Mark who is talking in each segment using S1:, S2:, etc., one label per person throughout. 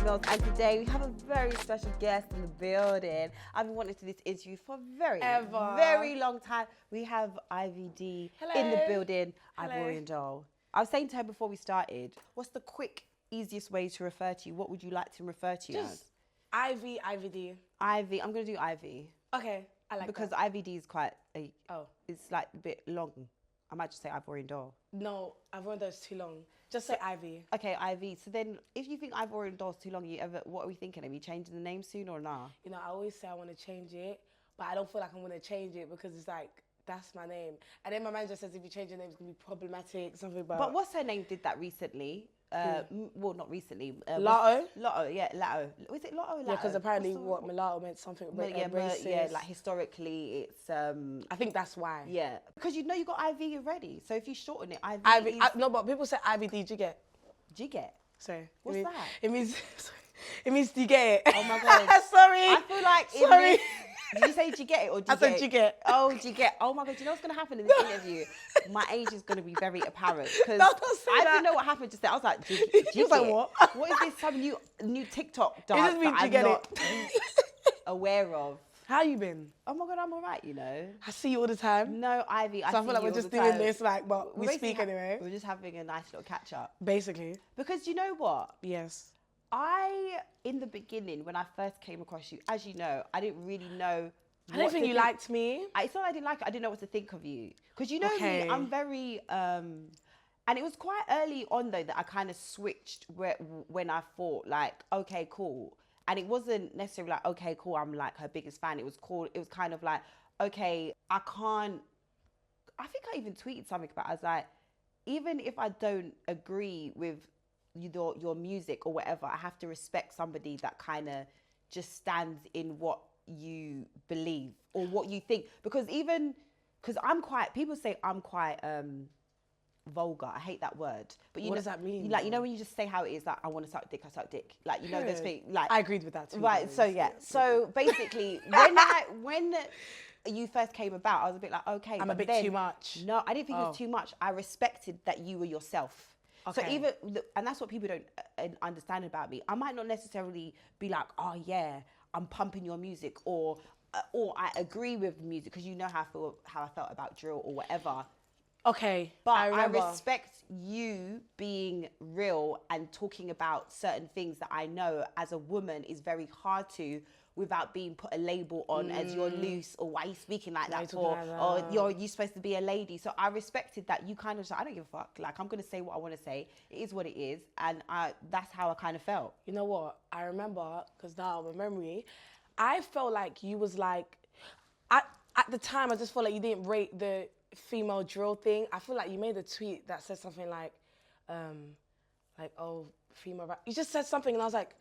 S1: Millz, and today we have a very special guest in the building. I've been wanting to do this interview for a very long time. We have IVD in the building, Ivorian Doll. I was saying to her before we started, what's the quick, easiest way to refer to you? What would you like to refer to you as?
S2: IVD.
S1: Ivy, I'm going to do Ivy.
S2: Okay, I like
S1: because
S2: that.
S1: IVD is quite, it's like a bit long. I might just say Ivorian Doll.
S2: No, Ivorian Doll is too long. Just say Ivy.
S1: Okay, Ivy. So then, if you think Ivorian Doll is too long, what are we thinking? Are we changing the name soon or nah?
S2: You know, I always say I want to change it, but I don't feel like I'm going to change it because it's like, that's my name. And then my manager says if you change your name, it's going to be problematic, something about...
S1: But what's her name did that recently? Well, not recently.
S2: Lotto?
S1: Lotto, yeah, Lotto. Was it Lotto?
S2: Yeah, because apparently mulatto meant something racist.
S1: Yeah, like historically, it's...
S2: I think that's why.
S1: Yeah. Because you know you got IV already. So if you shorten it,
S2: Ivy no, but people say IVD, do you get?
S1: Do you get?
S2: Sorry.
S1: What's that?
S2: It means... It means do you get it?
S1: Oh my God.
S2: Sorry.
S1: I feel like...
S2: Sorry.
S1: Did you say do you get it or do you
S2: I said do you get?
S1: Oh, do you get? Oh my God, do you know what's going to happen in this interview? My age is going to be very apparent because I didn't know what happened just there. I was like, do you get?
S2: Like, what?
S1: What is this, some new TikTok dance
S2: just means
S1: that I'm
S2: get
S1: not aware of?
S2: How you been?
S1: Oh my God, I'm all right, you know.
S2: I see you all the time.
S1: No, Ivy,
S2: So I feel like we're just doing this, like, but we speak anyway.
S1: We're just having a nice little catch up.
S2: Basically.
S1: Because you know what?
S2: Yes.
S1: In the beginning, when I first came across you, as you know, I didn't really know.
S2: I don't think you liked me.
S1: It's not that I didn't like it. I didn't know what to think of you. Because you know me, I'm very... and it was quite early on, though, that I kind of switched when I thought, like, okay, cool. And it wasn't necessarily like, okay, cool, I'm like her biggest fan. It was kind of like, okay, I think I even tweeted something about it. I was like, even if I don't agree with your music or whatever, I have to respect somebody that kind of just stands in what you believe or what you think. Because people say I'm quite vulgar. I hate that word. But what
S2: does that mean?
S1: Like, you know when you just say how it is, like, I want to suck dick, I suck dick. Like, you know, those things. Like,
S2: I agreed with that too.
S1: Right, so yeah. So basically, when you first came about, I was a bit like, okay.
S2: I'm a bit too much.
S1: No, I didn't think it was too much. I respected that you were yourself.
S2: Okay.
S1: So and that's what people don't understand about me. I might not necessarily be like, oh yeah, I'm pumping your music, or I agree with music because you know how I felt about drill or whatever.
S2: Okay,
S1: but I respect you being real and talking about certain things that I know as a woman is very hard to, without being put a label on as you're loose, or why are you speaking like that for, or you're supposed to be a lady. So I respected that you kind of, I don't give a fuck. Like, I'm going to say what I want to say. It is what it is. And that's how I kind of felt.
S2: You know what? I remember, because now my memory, I felt like you was like, at the time, I just felt like you didn't rate the female drill thing. I feel like you made a tweet that said something like, oh, female rap. You just said something and I was like,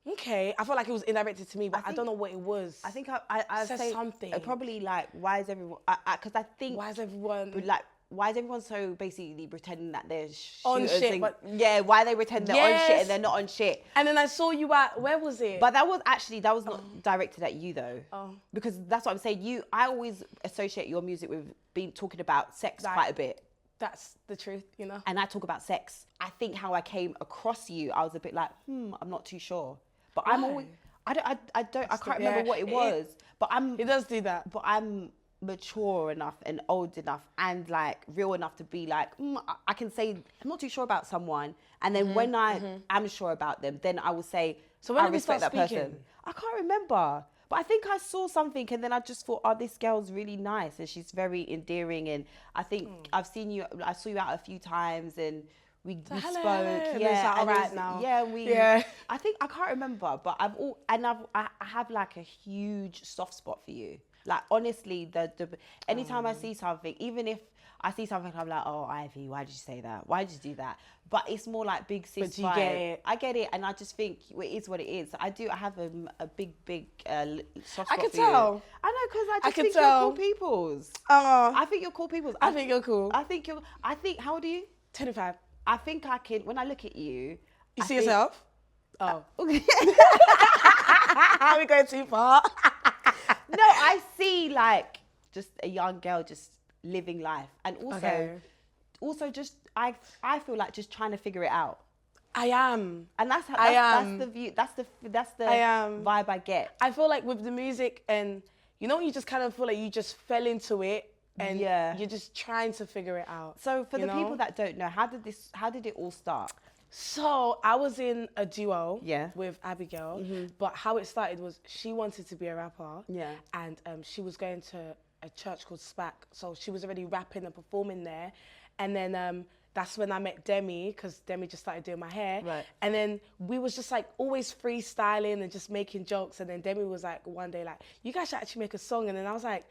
S2: okay. I felt like it was indirected to me, but I don't know what it was.
S1: I think I
S2: said
S1: say
S2: something.
S1: Probably like, why is everyone, because I think.
S2: Why is everyone.
S1: Like, why is everyone so basically pretending that they're
S2: on shit?
S1: Yeah, why they pretend they're on shit and they're not on shit.
S2: And then I saw you at, where was it?
S1: But that was not directed at you though.
S2: Oh.
S1: Because that's what I'm saying. I always associate your music with talking about sex quite a bit.
S2: That's the truth, you know?
S1: And I talk about sex. I think how I came across you, I was a bit like, I'm not too sure. But I'm always, I can't remember what it was. But
S2: It does do that.
S1: But I'm mature enough and old enough and like real enough to be like, I can say I'm not too sure about someone, and then when I am sure about them, then I will say,
S2: so when
S1: I
S2: did
S1: respect
S2: we start
S1: that
S2: speaking?
S1: person. I can't remember, but I think I saw something and then I just thought, oh, this girl's really nice and she's very endearing, and I think I saw you out a few times and we spoke. Yeah,
S2: all right now.
S1: Yeah, I think I can't remember, but I have like a huge soft spot for you. Like, honestly, anytime I see something, even if I see something, I'm like, oh, Ivy, why did you say that? Why did you do that? But it's more like big sis.
S2: But you get it.
S1: I get it, and I just think it is what it is. I have a big soft spot
S2: I can
S1: for
S2: tell.
S1: you. I know, because I just think
S2: tell.
S1: you're cool peoples.
S2: I
S1: think you're cool peoples.
S2: I think you're cool.
S1: I think, how old are you?
S2: 25.
S1: I think I can, when I look at you.
S2: You see yourself?
S1: Oh.
S2: Are we going too far?
S1: No, I see like just a young girl just living life, and also just I feel like just trying to figure it out.
S2: I am.
S1: And that's the view. That's the vibe I get.
S2: I feel like with the music, and you know, you just kind of feel like you just fell into it, and you're just trying to figure it out.
S1: So for the people that don't know, how did it all start?
S2: So I was in a duo with Abigail,
S1: Mm-hmm.
S2: but how it started was she wanted to be a rapper,
S1: and
S2: she was going to a church called SPAC, so she was already rapping and performing there, and then that's when I met Demi, because Demi just started doing my hair.
S1: Right.
S2: And then we was just like always freestyling and just making jokes. And then Demi was like one day like, you guys should actually make a song. And then I was like,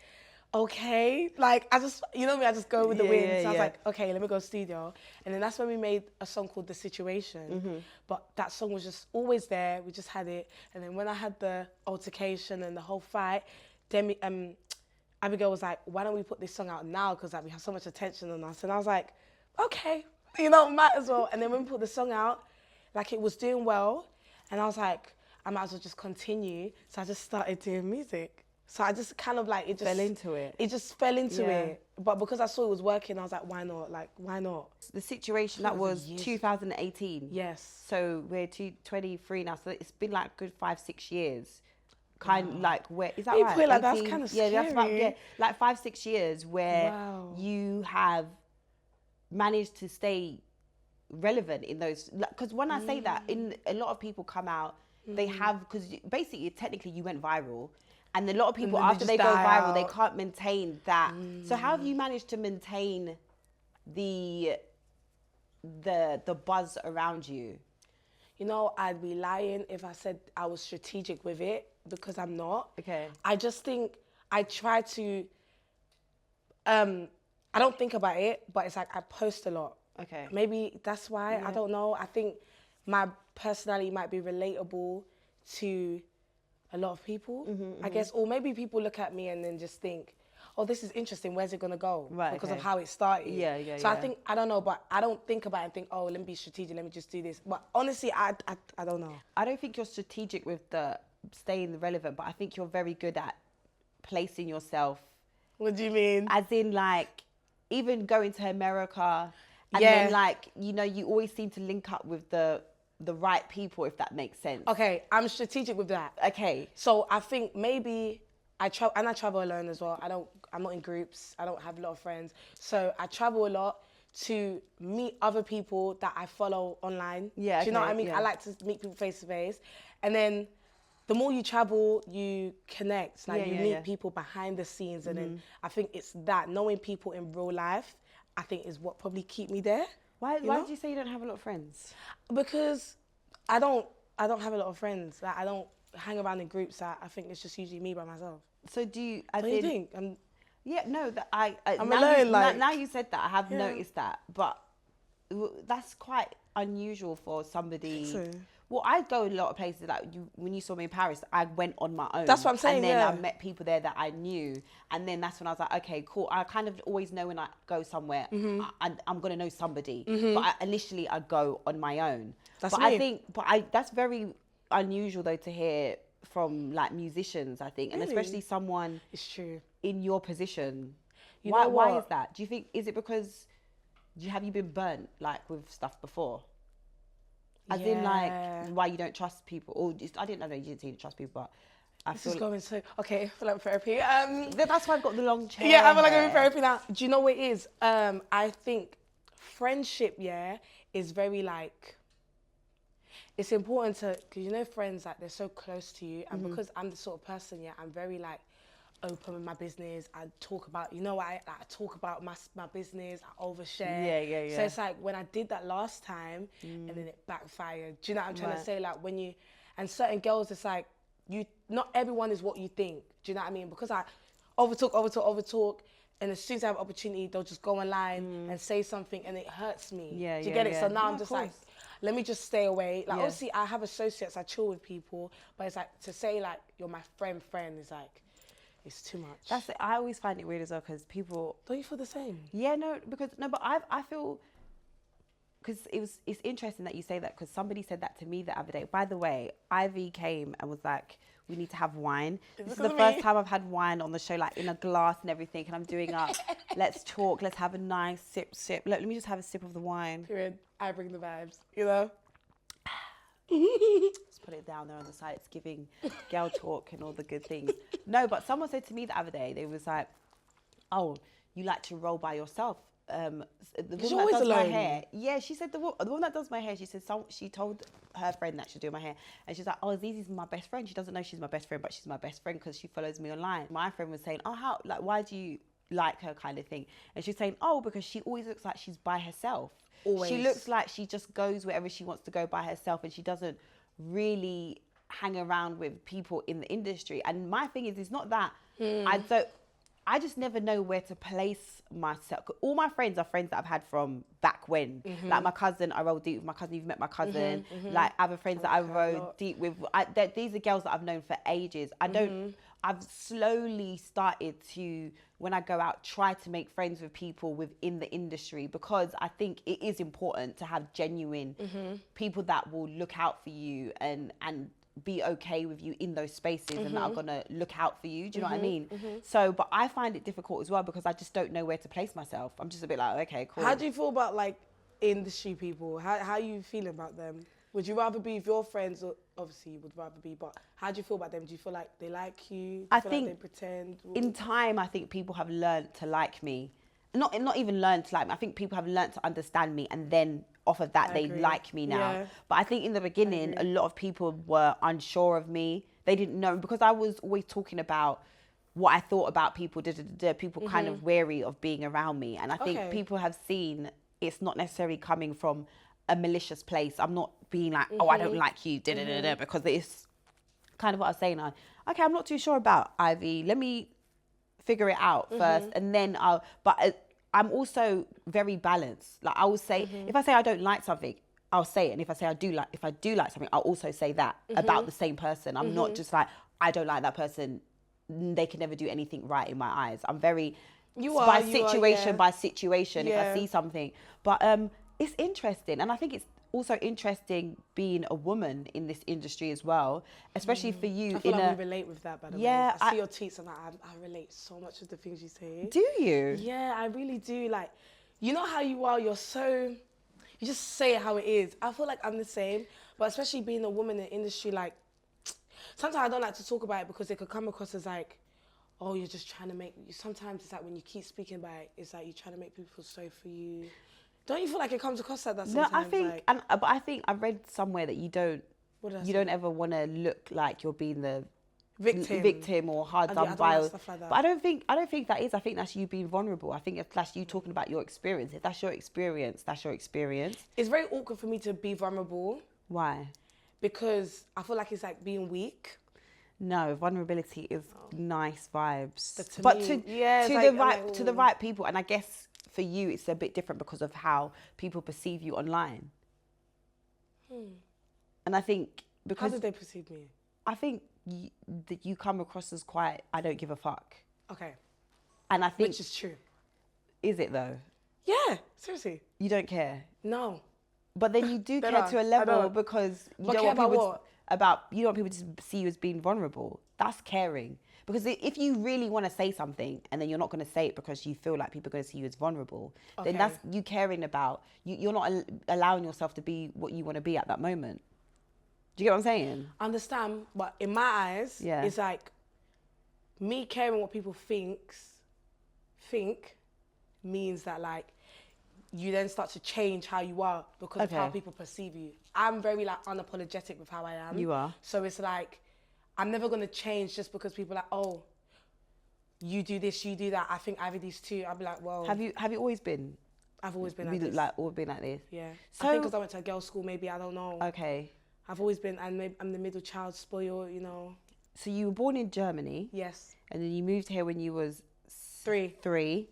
S2: okay. Like I just, you know me, I just go with the wind. So I was like, okay, let me go studio. And then that's when we made a song called The Situation. But that song was just always there. We just had it. And then when I had the altercation and the whole fight, Demi, Abigail was like, why don't we put this song out now? Because like, we have so much attention on us. And I was like, okay, you know, might as well. And then when we put the song out, like it was doing well. And I was like, I might as well just continue. So I just started doing music. So I just kind of like, it just
S1: fell into it.
S2: It just fell into it. But because I saw it was working, I was like, why not? Like, why not?
S1: The Situation, that was 2018.
S2: Yes.
S1: So we're 23 now. So it's been like a good 5-6 years. Kind of like, where, is that right?
S2: Feel like that's kind of scary.
S1: Yeah, that's about, like 5-6 years where you have managed to stay relevant in those, because when I say that, in a lot of people come out, they have, because basically technically you went viral, and a lot of people after they go viral they can't maintain that. So how have you managed to maintain the buzz around you?
S2: You know, I'd be lying if I said I was strategic with it, because I'm not.
S1: Okay.
S2: I just think I try to I don't think about it, but it's like I post a lot.
S1: Okay.
S2: Maybe that's why, I don't know. I think my personality might be relatable to a lot of people, I guess. Or maybe people look at me and then just think, oh, this is interesting, where's it gonna go?
S1: Right,
S2: because of how it started. So I think, I don't know, but I don't think about it and think, oh, let me be strategic, let me just do this. But honestly, I don't know.
S1: I don't think you're strategic with the staying relevant, but I think you're very good at placing yourself.
S2: What do you mean?
S1: As in, like, even going to America, and then, like, you know, you always seem to link up with the right people, if that makes sense.
S2: Okay, I'm strategic with that.
S1: Okay.
S2: So I think maybe I travel alone as well. I'm not in groups. I don't have a lot of friends. So I travel a lot to meet other people that I follow online.
S1: Yeah.
S2: Do you know what I mean?
S1: Yeah.
S2: I like to meet people face to face. And then the more you travel, you connect. Like you meet people behind the scenes. And then I think it's that, knowing people in real life, I think is what probably keep me there.
S1: Why did you say you don't have a lot of friends?
S2: Because I don't have a lot of friends. Like, I don't hang around in groups. I think it's just usually me by myself.
S1: So do you?
S2: What do you think?
S1: Yeah, no.
S2: I'm
S1: now
S2: alone.
S1: Now you said that, I have noticed that, but that's quite unusual for somebody.
S2: So.
S1: Well, I go a lot of places. Like when you saw me in Paris, I went on my own.
S2: That's what I'm saying.
S1: And then I met people there that I knew, and then that's when I was like, okay, cool. I kind of always know when I go somewhere, I'm gonna know somebody. But initially, I go on my own.
S2: That's
S1: me. That's very unusual though to hear from like musicians. I think, and especially someone.
S2: It's true.
S1: In your position.
S2: Why
S1: is that? Do you think, is it because have you been burnt like with stuff before? As in, like, why you don't trust people? Or just, I didn't know you didn't say you trust people, but I feel
S2: like going so okay. I feel like therapy.
S1: That's why I've got the long chair.
S2: Yeah, I feel like I'm in therapy now. Do you know what it is? I think friendship, is very like. It's important to, because you know, friends, like they're so close to you, and because I'm the sort of person, I'm very like open with my business. I talk about, you know, I talk about my business. I overshare. Yeah. So it's like when I did that last time, and then it backfired. Do you know what I'm trying to say? Like when you, and certain girls, it's like not everyone is what you think. Do you know what I mean? Because I overtalk, and as soon as I have an opportunity, they'll just go online and say something, and it hurts me. Do you get it? So now I'm just like, let me just stay away. Like obviously I have associates, I chill with people, but it's like to say like you're my friend is like, it's too much.
S1: That's it. I always find it weird as well, because people.
S2: Don't you feel the same?
S1: Yeah, but I feel, because it's interesting that you say that, because somebody said that to me the other day. By the way, Ivy came and was like, we need to have wine. This is the first time I've had wine on the show, like in a glass and everything, and I'm doing up, let's talk, let's have a nice sip. Let me just have a sip of the wine.
S2: Period. I bring the vibes, you know?
S1: Let's put it down there on the side. It's giving girl talk and all the good things. No, but someone said to me the other day, they was like, oh, you like to roll by yourself. The woman that does my hair. Yeah, she said the woman that does my hair, she said she told her friend that she's doing my hair. And she's like, oh, Zeze's my best friend. She doesn't know she's my best friend, but she's my best friend because she follows me online. My friend was saying, oh, why do you like her kind of thing? And she's saying, oh, because she always looks like she's by herself. Always. She looks like she just goes wherever she wants to go by herself, and she doesn't really hang around with people in the industry. And my thing is, it's not that I just never know where to place myself. All my friends are friends that I've had from back when. Like my cousin, I roll deep with my cousin. You've met my cousin. Like other friends that I roll deep with. These are girls that I've known for ages. I've slowly started to, when I go out, try to make friends with people within the industry, because I think it is important to have genuine people that will look out for you and be okay with you in those spaces and that are gonna look out for you. Do you know what I mean? So, but I find it difficult as well because I just don't know where to place myself. I'm just a bit like, okay, cool.
S2: How do you feel about like industry people? How are you feeling about them? Would you rather be with your friends, or obviously you would rather be, but how do you feel about them? Do you feel like they like you?
S1: I
S2: feel
S1: think
S2: like they pretend?
S1: In time, I think people have learned to like me. Not even learned to like me. I think people have learned to understand me, and then off of that, they like me now. Yeah. But I think in the beginning, a lot of people were unsure of me. They didn't know, because I was always talking about what I thought about people. People kind of wary of being around me. And I think people have seen it's not necessarily coming from a malicious place. I'm not being like, oh, I don't like you, because it's kind of what I was saying. Okay, I'm not too sure about Ivy. Let me figure it out first, and then I'm also very balanced. Like I will say, if I say I don't like something, I'll say it. And if I do like something, I'll also say that about the same person. I'm not just like, I don't like that person, they can never do anything right in my eyes. I'm very by situation if I see something. But it's interesting, and I think it's also interesting being a woman in this industry as well, especially for you.
S2: I feel like we relate with that, by the way. I see your tweets and I relate so much with the things you say.
S1: Do you?
S2: Yeah, I really do. Like, you know how you are, you just say it how it is. I feel like I'm the same, but especially being a woman in the industry, like, sometimes I don't like to talk about it because it could come across as like, oh, you're just trying to sometimes it's like when you keep speaking about it, it's like you're trying to make people feel sorry for you. Don't you feel like it comes across like that sometimes?
S1: No, I think, but I think I read somewhere that you don't ever want to look like you're being the victim or hard done by. Like that. But I don't think that is. I think that's you being vulnerable. I think that's you talking about your experience. If that's your experience, that's your experience.
S2: It's very awkward for me to be vulnerable.
S1: Why?
S2: Because I feel like it's like being weak.
S1: No, vulnerability is nice vibes.
S2: But
S1: to the right people, and I guess for you it's a bit different because of how people perceive you online. And I think because
S2: how did they perceive me?
S1: I think that you come across as quite, I don't give a fuck.
S2: Okay.
S1: And I think,
S2: which is true.
S1: Is it though?
S2: Yeah, seriously.
S1: You don't care?
S2: No.
S1: But then you do care to a level, because you don't want people to see you as being vulnerable. That's caring. Because if you really want to say something and then you're not going to say it because you feel like people are going to see you as vulnerable, then that's you caring about, you're not allowing yourself to be what you want to be at that moment. Do you get what I'm saying?
S2: I understand, but in my eyes, it's like me caring what people think means that like you then start to change how you are because of how people perceive you. I'm very like unapologetic with how I am.
S1: You are.
S2: So it's like, I'm never going to change just because people are like, oh, you do this, you do that. I think Ivy does too. I'll be like, well.
S1: Have you always been?
S2: I've always been like this.
S1: Always been like this?
S2: Yeah. So, I think because I went to a girls' school, maybe, I don't know. Okay. I've always been, I'm the middle child, spoiled, you know.
S1: So you were born in Germany?
S2: Yes.
S1: And then you moved here when you was
S2: 3.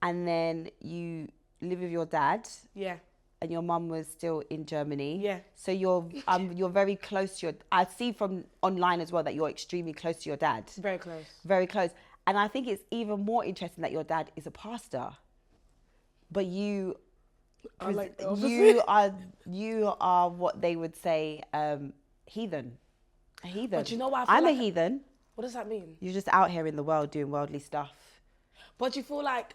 S1: And then you live with your dad?
S2: Yeah.
S1: And your mum was still in Germany.
S2: Yeah.
S1: So you're very close to your. I see from online as well that you're extremely close to your dad.
S2: Very close.
S1: Very close. And I think it's even more interesting that your dad is a pastor, but you are what they would say heathen. A heathen.
S2: But you know what?
S1: I'm a heathen.
S2: What does that mean?
S1: You're just out here in the world doing worldly stuff.
S2: But you feel like,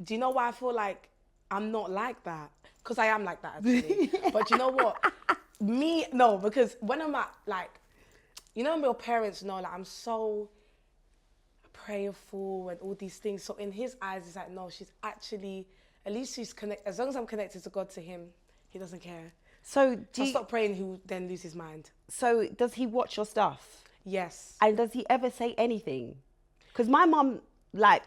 S2: do you know why I feel like I'm not like that? Because I am like that, actually. But you know what? No, because when I'm at, like, you know, your parents know, like, I'm so prayerful and all these things. So in his eyes, it's like, no, she's actually, at least she's connected. As long as I'm connected to God, to him, he doesn't care.
S1: So
S2: I stop praying, he'll then lose his mind.
S1: So does he watch your stuff?
S2: Yes.
S1: And does he ever say anything? Because my mum, like,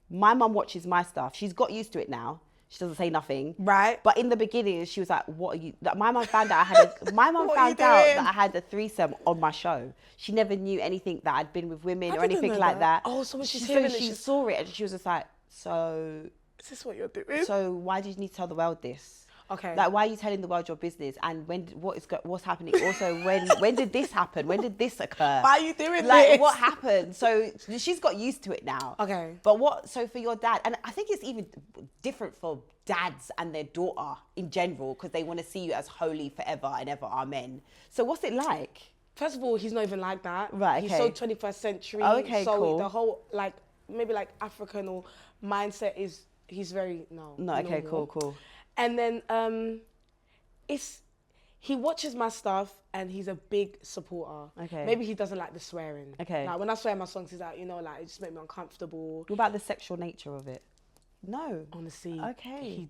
S1: my mum watches my stuff. She's got used to it now. She doesn't say nothing.
S2: Right.
S1: But in the beginning, she was like, what are you... My mum found out that I had a threesome on my show. She never knew anything that I'd been with women or anything like that.
S2: Oh, so when she's hearing it,
S1: she saw it and she was just like, so...
S2: Is this what you're doing?
S1: So why did you need to tell the world this?
S2: Okay.
S1: Like, why are you telling the world your business? And what's happening? Also, when did this happen? When did this occur?
S2: Why are you doing
S1: like,
S2: this?
S1: What happened? So she's got used to it now.
S2: Okay.
S1: But so for your dad, and I think it's even different for dads and their daughter in general, because they want to see you as holy forever and ever, amen. So what's it like?
S2: First of all, he's not even like that.
S1: Right, okay.
S2: He's so 21st century.
S1: Oh, okay,
S2: so
S1: cool.
S2: The whole, like, maybe like African or mindset is, he's very, no.
S1: Okay, cool.
S2: And then he watches my stuff and he's a big supporter.
S1: Okay.
S2: Maybe he doesn't like the swearing.
S1: Okay.
S2: Like when I swear in my songs, he's like, you know, like it just makes me uncomfortable.
S1: What about the sexual nature of it? No.
S2: Honestly.
S1: Okay.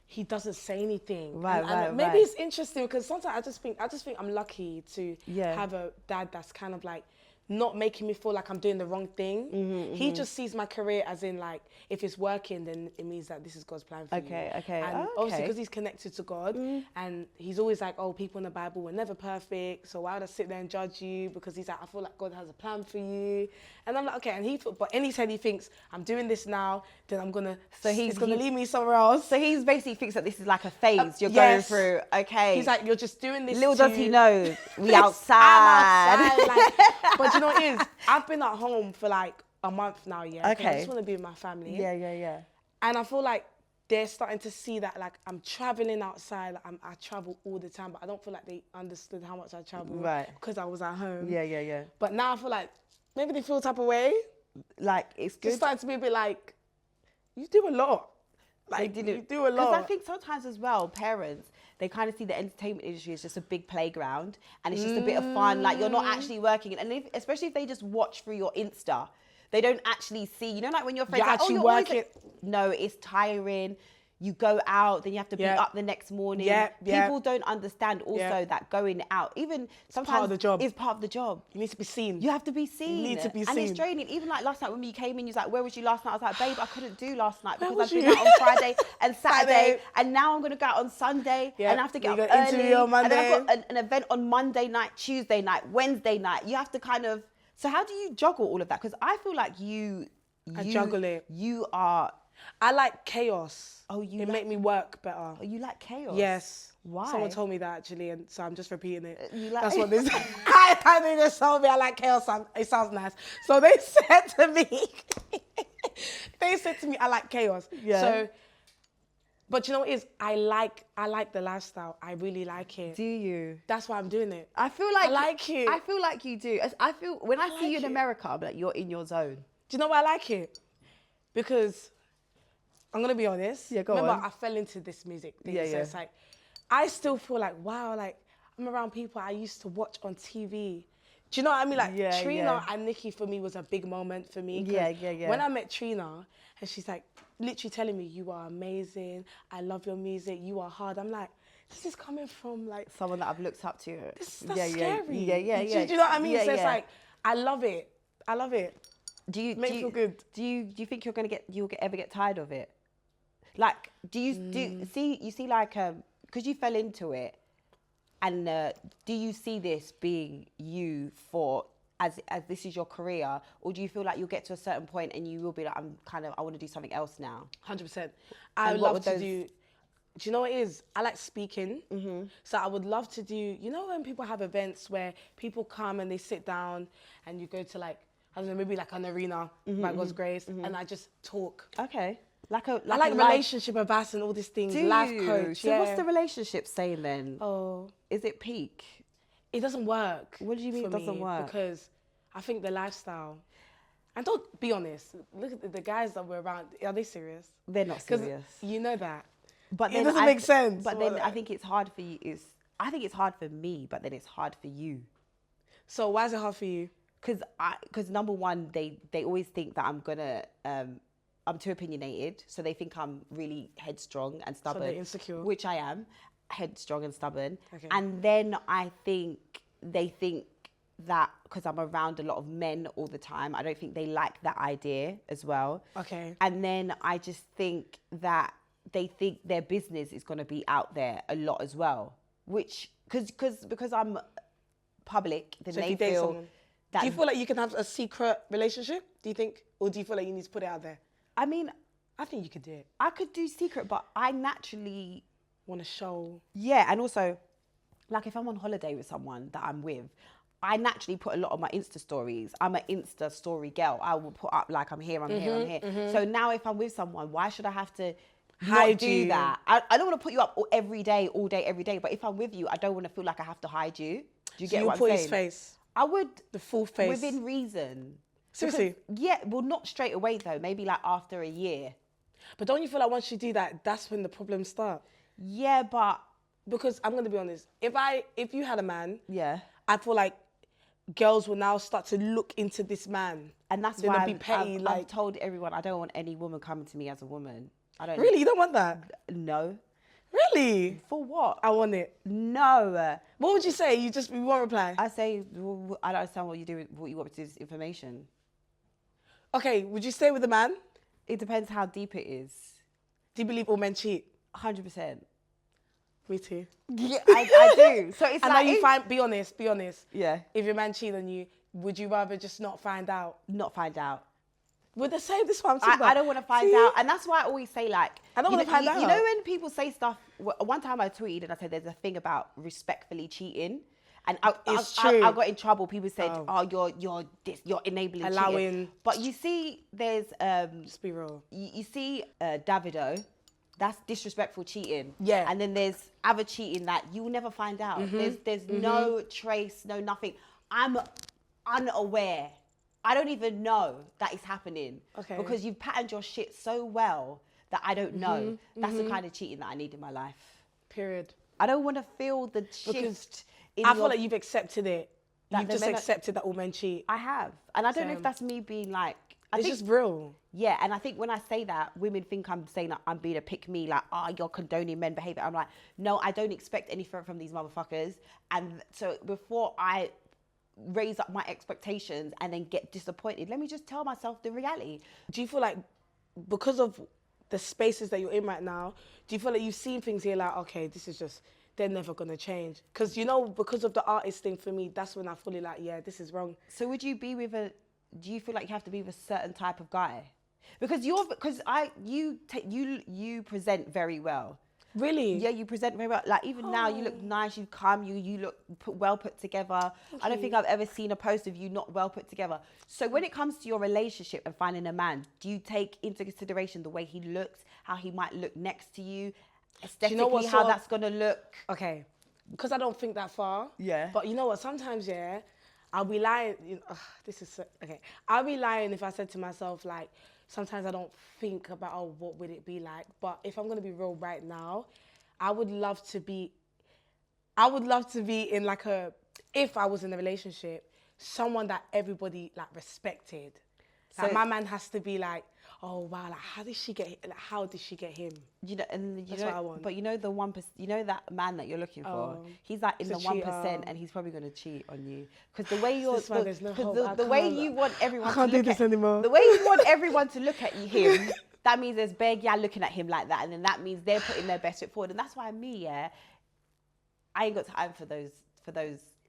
S2: He doesn't say anything.
S1: Right,
S2: and maybe it's interesting because sometimes I just think I'm lucky to have a dad that's kind of like not making me feel like I'm doing the wrong thing. He just sees my career as in like, if it's working, then it means that this is God's plan for you.
S1: Okay.
S2: And obviously because he's connected to God and he's always like, oh, people in the Bible were never perfect. So why would I sit there and judge you? Because he's like, I feel like God has a plan for you. And I'm like, okay. And he said he thinks I'm doing this now, then I'm going to, he's going to leave me somewhere else.
S1: So he's basically thinks that this is like a phase you're going through. Okay.
S2: He's like, you're just doing this.
S1: Little does he know, we outside.
S2: Like, but you know what it is? I've been at home for like a month now, yeah. Okay. I just want to be with my family.
S1: Yeah.
S2: And I feel like they're starting to see that like I'm traveling outside. Like, I travel all the time, but I don't feel like they understood how much I travel. Right. Because I was at home.
S1: Yeah.
S2: But now I feel like maybe they feel the type of way.
S1: Like it's good.
S2: It's starting to be a bit like, you do a lot. Like you do a lot.
S1: Because I think sometimes as well, parents, they kind of see the entertainment industry as just a big playground and it's just a bit of fun. Like you're not actually working. And especially if they just watch through your Insta, they don't actually see, you know, like when your friends
S2: you're
S1: like,
S2: actually
S1: you're
S2: working.
S1: No, it's tiring. You go out, then you have to be up the next morning. People don't understand also that going out, even sometimes
S2: part of the job.
S1: Is part of the job.
S2: You need to be seen.
S1: You have to be seen.
S2: You need to be seen.
S1: And it's draining. Even like last night when you came in, you was like, where was you last night? I was like, babe, I couldn't do last night because I've been out on Friday and Saturday and now I'm going to go out on Sunday and I have to get up early.
S2: On Monday.
S1: And then I've got an event on Monday night, Tuesday night, Wednesday night. You have to kind of... So how do you juggle all of that? Because I feel like I
S2: juggle it.
S1: You are...
S2: I like chaos.
S1: Oh,
S2: it make me work better.
S1: Oh, you like chaos?
S2: Yes.
S1: Why?
S2: Someone told me that actually, and so I'm just repeating it.
S1: That's
S2: what this. They just told me I like chaos. It sounds nice. So they said to me, I like chaos. Yeah. So, but you know what it is? I like the lifestyle. I really like it.
S1: Do you?
S2: That's why I'm doing it.
S1: I feel like
S2: I like it.
S1: I feel like you do. I feel when I see you in America, I'm like you're in your zone.
S2: Do you know why I like it? Because I'm gonna be honest.
S1: Yeah, go on.
S2: Remember, I fell into this music thing. So it's like, I still feel like, wow, like I'm around people I used to watch on TV. Do you know what I mean? Like Trina and Nikki for me was a big moment for me.
S1: Yeah.
S2: When I met Trina and she's like literally telling me, you are amazing. I love your music. You are hard. I'm like, this is coming from like
S1: someone that I've looked up to.
S2: That's scary.
S1: Yeah.
S2: Do you know what I mean? So it's like, I love it.
S1: Do you
S2: make me feel good?
S1: Do you think you'll ever get tired of it? Like, do you see like because you fell into it, and do you see this being you for as this is your career, or do you feel like you'll get to a certain point and you will be like, I want to do something else now?
S2: 100%. I would love to do. Do you know what it is? I like speaking. So I would love to do. You know when people have events where people come and they sit down and you go to like, I don't know, maybe like an arena by God's grace, and I just talk.
S1: Okay. I
S2: like relationship advice and all these things. Life coach.
S1: So what's the relationship saying then?
S2: Oh,
S1: is it peak?
S2: It doesn't work.
S1: What do you mean it doesn't work?
S2: Because I think the lifestyle. And don't be honest. Look at the guys that were around. Are they serious?
S1: They're not serious.
S2: You know that.
S1: But
S2: it doesn't make sense.
S1: But then I think it's hard for you. I think it's hard for me, but then it's hard for you.
S2: So why is it hard for you?
S1: Because number one, they always think that I'm too opinionated, so they think I'm really headstrong and stubborn.
S2: So they're insecure.
S1: Which I am, headstrong and stubborn.
S2: Okay.
S1: And then I think they think that because I'm around a lot of men all the time, I don't think they like that idea as well.
S2: Okay.
S1: And then I just think that they think their business is going to be out there a lot as well, which because I'm public, then
S2: So
S1: they
S2: if you date
S1: feel
S2: someone,
S1: that.
S2: do you feel like you can have a secret relationship? Do you think, or do you feel like you need to put it out there?
S1: I mean,
S2: I think you could do it.
S1: I could do secret, but I naturally
S2: Want to show?
S1: Yeah, and also, like if I'm on holiday with someone that I'm with, I naturally put a lot of my Insta stories. I'm an Insta story girl. I will put up like I'm here, I'm here, I'm here. So now if I'm with someone, why should I have to
S2: Hide
S1: not do
S2: you?
S1: that? I don't want to put you up every day, all day, every day. But if I'm with you, I don't want to feel like I have to hide you. Do you
S2: So
S1: get
S2: you
S1: what I'm
S2: put
S1: saying?
S2: his face,
S1: I would,
S2: the full face.
S1: within reason.
S2: Seriously?
S1: Because, yeah, well, not straight away though. Maybe like after a year.
S2: But don't you feel like once you do that, that's when the problems start?
S1: Yeah, but
S2: Because I'm gonna be honest, if you had a man,
S1: yeah.
S2: I feel like girls will now start to look into this man.
S1: And that's
S2: Then
S1: why
S2: they'll be petty,
S1: I've told everyone I don't want any woman coming to me as a woman. I don't.
S2: Really? You don't want that?
S1: No.
S2: Really?
S1: For what?
S2: I want it.
S1: No.
S2: What would you say? You won't reply?
S1: I say, well, I don't understand what you do, what you want me to do with this information.
S2: Okay, would you stay with a man?
S1: It depends how deep it is.
S2: Do you believe all men cheat?
S1: 100%.
S2: Me too.
S1: Yeah, I do. So it's
S2: And
S1: like,
S2: now you find, be honest.
S1: yeah,
S2: If your man cheated on you, would you rather just not find out?
S1: not find out.
S2: Would they say this one?
S1: I don't want to find out. And that's why I always say like,
S2: I don't
S1: you
S2: want to
S1: know-
S2: find
S1: you,
S2: out.
S1: You know when people say stuff, one time I tweeted and I said there's a thing about respectfully cheating. And
S2: It's true.
S1: I got in trouble. People said,
S2: Oh.
S1: you're enabling
S2: Allowing-
S1: cheating. But you see, there's
S2: Just be real.
S1: you see Davido, that's disrespectful cheating.
S2: Yeah.
S1: And then there's other cheating that you will never find out. There's no trace, no nothing. I'm unaware. I don't even know that it's happening.
S2: Okay.
S1: Because you've patterned your shit so well that I don't know. That's the kind of cheating that I need in my life.
S2: Period.
S1: I don't want to feel the shift in
S2: I feel like you've accepted it.
S1: That
S2: You've
S1: the
S2: just
S1: men are-
S2: accepted that all men cheat.
S1: I have. And I don't know if
S2: Same.
S1: that's me being like...
S2: It's just real.
S1: Yeah, and I think when I say that, women think I'm saying that I'm being a pick-me, like, you're condoning men behaviour. I'm like, no, I don't expect anything from these motherfuckers. And so before I raise up my expectations and then get disappointed, let me just tell myself the reality.
S2: Do you feel like because of the spaces that you're in right now, do you feel like you've seen things here like, okay, this is just, they're never going to change? Because, you know, because of the artist thing for me, that's when I fully like, yeah, this is wrong.
S1: So would you be with do you feel like you have to be with a certain type of guy? Because you present very well.
S2: Really?
S1: Yeah, you present very well. Like even now, you look nice. You calm. You look well put together. I don't think I've ever seen a post of you not well put together. So when it comes to your relationship and finding a man, do you take into consideration the way he looks, how he might look next to you, aesthetically, how that's gonna look?
S2: Okay, because I don't think that far.
S1: Yeah.
S2: But you know what? Sometimes, yeah, I'll be lying. I'll be lying if I said to myself, like, sometimes I don't think about, oh, what would it be like? But if I'm going to be real right now, I would love to be in like if I was in a relationship, someone that everybody like respected. Like
S1: So-
S2: my man has to be like, oh wow, like how did she get him?
S1: You know, and
S2: That's what I want.
S1: But you know the 1%. You know that man that you're looking for.
S2: Oh,
S1: He's like in the
S2: he's a
S1: 1%,
S2: cheater.
S1: and he's probably gonna cheat on you because the way you're,
S2: This is why there's no hope.
S1: the way you want everyone
S2: I can't
S1: to
S2: do
S1: look
S2: this
S1: at,
S2: anymore.
S1: The way you want everyone to look at him, that means there's big yeah looking at him like that, and then that means they're putting their best foot forward, and that's why I ain't got time for those.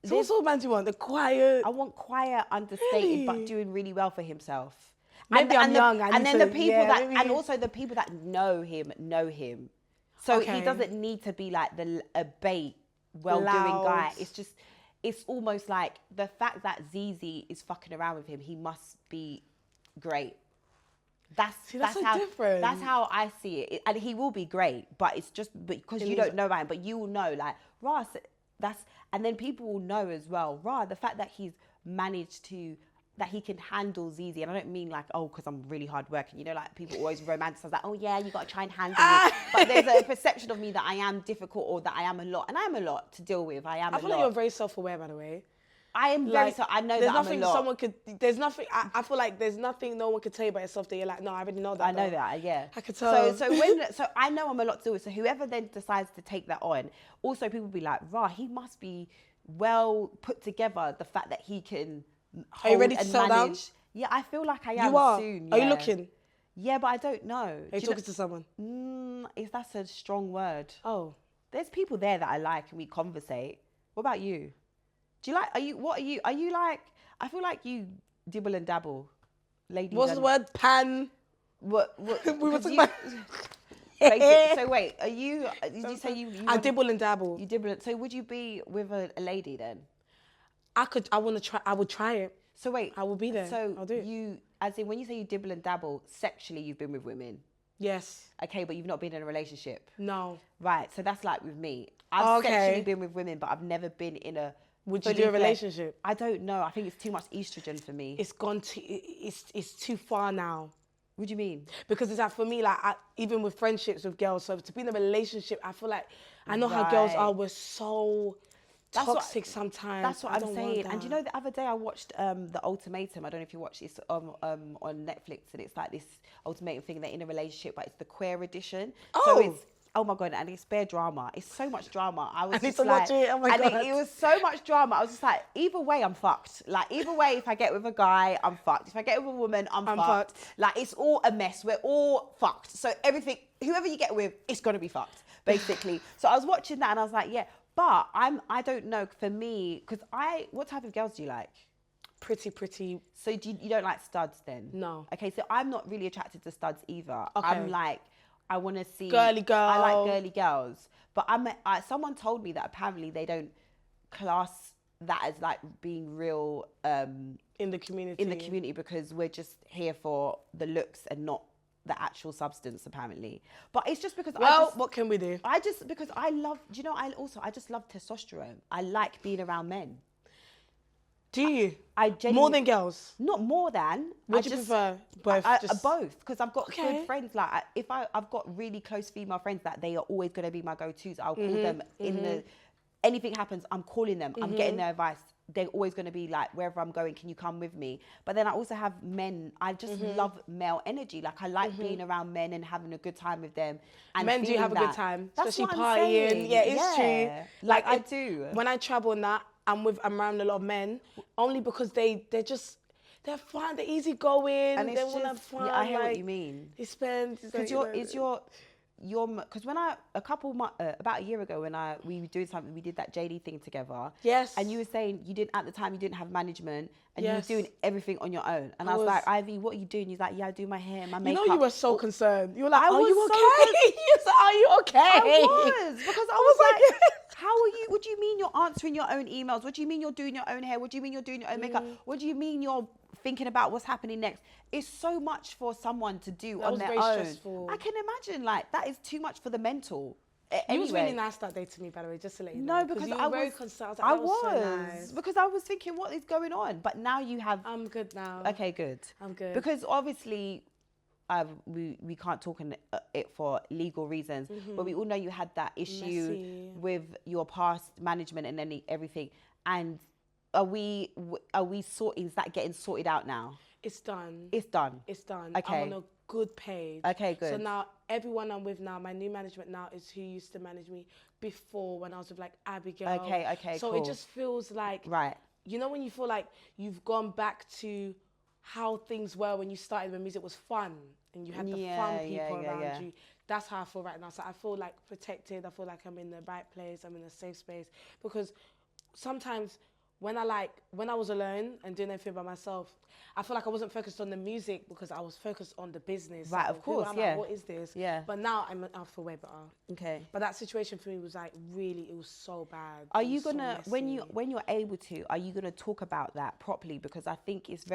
S2: So what sort of man do you want? The quiet.
S1: I want quiet, understated, but
S2: Really?
S1: doing really well for himself.
S2: Maybe I'm young, I
S1: and
S2: need
S1: then
S2: to-
S1: the people
S2: yeah,
S1: that,
S2: maybe-
S1: and also the people that know him. So he
S2: Okay.
S1: doesn't need to be like a bait, well-doing guy.
S2: Loud.
S1: It's just, it's almost like the fact that Zeze is fucking around with him. He must be great.
S2: that's so
S1: how
S2: different.
S1: That's how I see it. And he will be great, but it's just because you don't know about him, but you will know like Ross. And then people will know as well. The fact that he's managed to that he can handle Zeze. And I don't mean like, oh, because I'm really hard working. You know, like people always romanticize that, oh yeah, you got to try and handle me. But there's a perception of me that I am difficult or that I am a lot. And I am a lot to deal with. I feel
S2: like you're very self-aware, by the way.
S1: I am very I know that I'm a lot.
S2: There's nothing, I feel like there's nothing no one could tell you about yourself that you're like, no, I already know that.
S1: I know that, yeah.
S2: I could tell.
S1: So I know I'm a lot to do with. So whoever then decides to take that on, also people be like, rah, he must be well put together, the fact that he can hold. Are you ready to settle down? Yeah, I feel like I am soon.
S2: Are you looking?
S1: Yeah, but I don't know.
S2: Are you talking to someone?
S1: That's a strong word.
S2: Oh.
S1: There's people there that I like and we conversate. What about you? Do you like, are you like, I feel like you dibble and dabble. Lady.
S2: What's the word? Pan?
S1: What
S2: we were talking about.
S1: So wait, did you say you
S2: I dibble and dabble.
S1: You dibble. So would you be with a lady then?
S2: I would try it.
S1: So wait.
S2: I will be there.
S1: So
S2: I'll do it.
S1: as in when you say you dibble and dabble, sexually you've been with women?
S2: Yes.
S1: Okay, but you've not been in a relationship?
S2: No.
S1: Right, so that's like with me. I've sexually been with women, but I've never been in a...
S2: Would you do a relationship?
S1: I don't know. I think it's too much estrogen for me.
S2: It's gone too... It's too far now.
S1: What do you mean?
S2: Because it's like, for me, like, even with friendships with girls, so to be in a relationship, I feel like... I know how girls are. We're so... toxic sometimes.
S1: That's what I'm saying. And you know, the other day I watched The Ultimatum. I don't know if you watched this on Netflix, and it's like this ultimatum thing. They're in a relationship, but it's the queer edition.
S2: Oh.
S1: So it's, oh my God, and it's bare drama. It's so much drama. I need to
S2: watch it. Oh my God.
S1: It was so much drama. I was just like, either way, I'm fucked. Like, either way, if I get with a guy, I'm fucked. If I get with a woman, I'm fucked. Like, it's all a mess. We're all fucked. So everything, whoever you get with, it's gonna be fucked, basically. So I was watching that and I was like, yeah. But I don't know, for me, because what type of girls do you like?
S2: Pretty.
S1: So you don't like studs then?
S2: No.
S1: Okay, so I'm not really attracted to studs either.
S2: Okay.
S1: I'm like, I want to see...
S2: Girly girl.
S1: I like girly girls. But someone told me that apparently they don't class that as like being real...
S2: in the community.
S1: Because we're just here for the looks and not the actual substance, apparently. But it's just because
S2: what can we do?
S1: Because I love, do you know, I just love testosterone. I like being around men.
S2: Do you?
S1: I genuinely,
S2: more than girls?
S1: Not more than.
S2: Would you prefer both?
S1: Both, because I've got good friends. Like, I've got really close female friends that they are always going to be my go-tos. I'll call them anything happens, I'm calling them. I'm getting their advice. They're always going to be like, wherever I'm going, can you come with me? But then I also have men. I just love male energy. Like, I like being around men and having a good time with them. And
S2: men do have a good time,
S1: that's
S2: especially partying. Yeah, it's true.
S1: Like I do.
S2: When I travel and that, I'm around a lot of men, only because they're fun, they're easygoing, and they want to have fun.
S1: Yeah, I hear what you mean.
S2: They spend...
S1: Because about a year ago when we were doing something, we did that JD thing together.
S2: Yes.
S1: And you were saying at the time you didn't have management and you were doing everything on your own. And I was like, Ivy, what are you doing? He's like, yeah, I do my hair, my makeup.
S2: You know, you were so concerned. You were like, are you okay? You said, are you okay?
S1: I was, because I was like, how are you? What do you mean you're answering your own emails? What do you mean you're doing your own hair? What do you mean you're doing your own makeup? What do you mean you're thinking about what's happening next? It's so much for someone to do on their own. Stressful. I can imagine, like, that is too much for the mental.
S2: He was really nice that day to me, by the way, just to let you know.
S1: No, because
S2: you were very concerned.
S1: I was so nice. Because I was thinking, what is going on? But now you have...
S2: I'm good now.
S1: Okay, good.
S2: I'm good.
S1: Because obviously, we can't talk in it for legal reasons, but we all know you had that issue with your past management and everything. And are we sorting? Is that getting sorted out now?
S2: It's done.
S1: It's done.
S2: It's done.
S1: Okay.
S2: I'm on a good page.
S1: Okay, good.
S2: So now everyone I'm with now, my new management now is who used to manage me before when I was with like Abigail.
S1: Okay,
S2: so
S1: cool.
S2: it just feels like,
S1: right.
S2: You know when you feel like you've gone back to how things were when you started, when music was fun and you had the fun people around you. That's how I feel right now. So I feel like protected. I feel like I'm in the right place. I'm in a safe space. Because sometimes when I was alone and doing everything by myself, I feel like I wasn't focused on the music because I was focused on the business.
S1: Right, of course,
S2: like, what is this?
S1: Yeah.
S2: But now I feel way better.
S1: Okay.
S2: But that situation for me was like really, it was so bad.
S1: Are you gonna, when you're able to, are you gonna talk about that properly? Because I think it's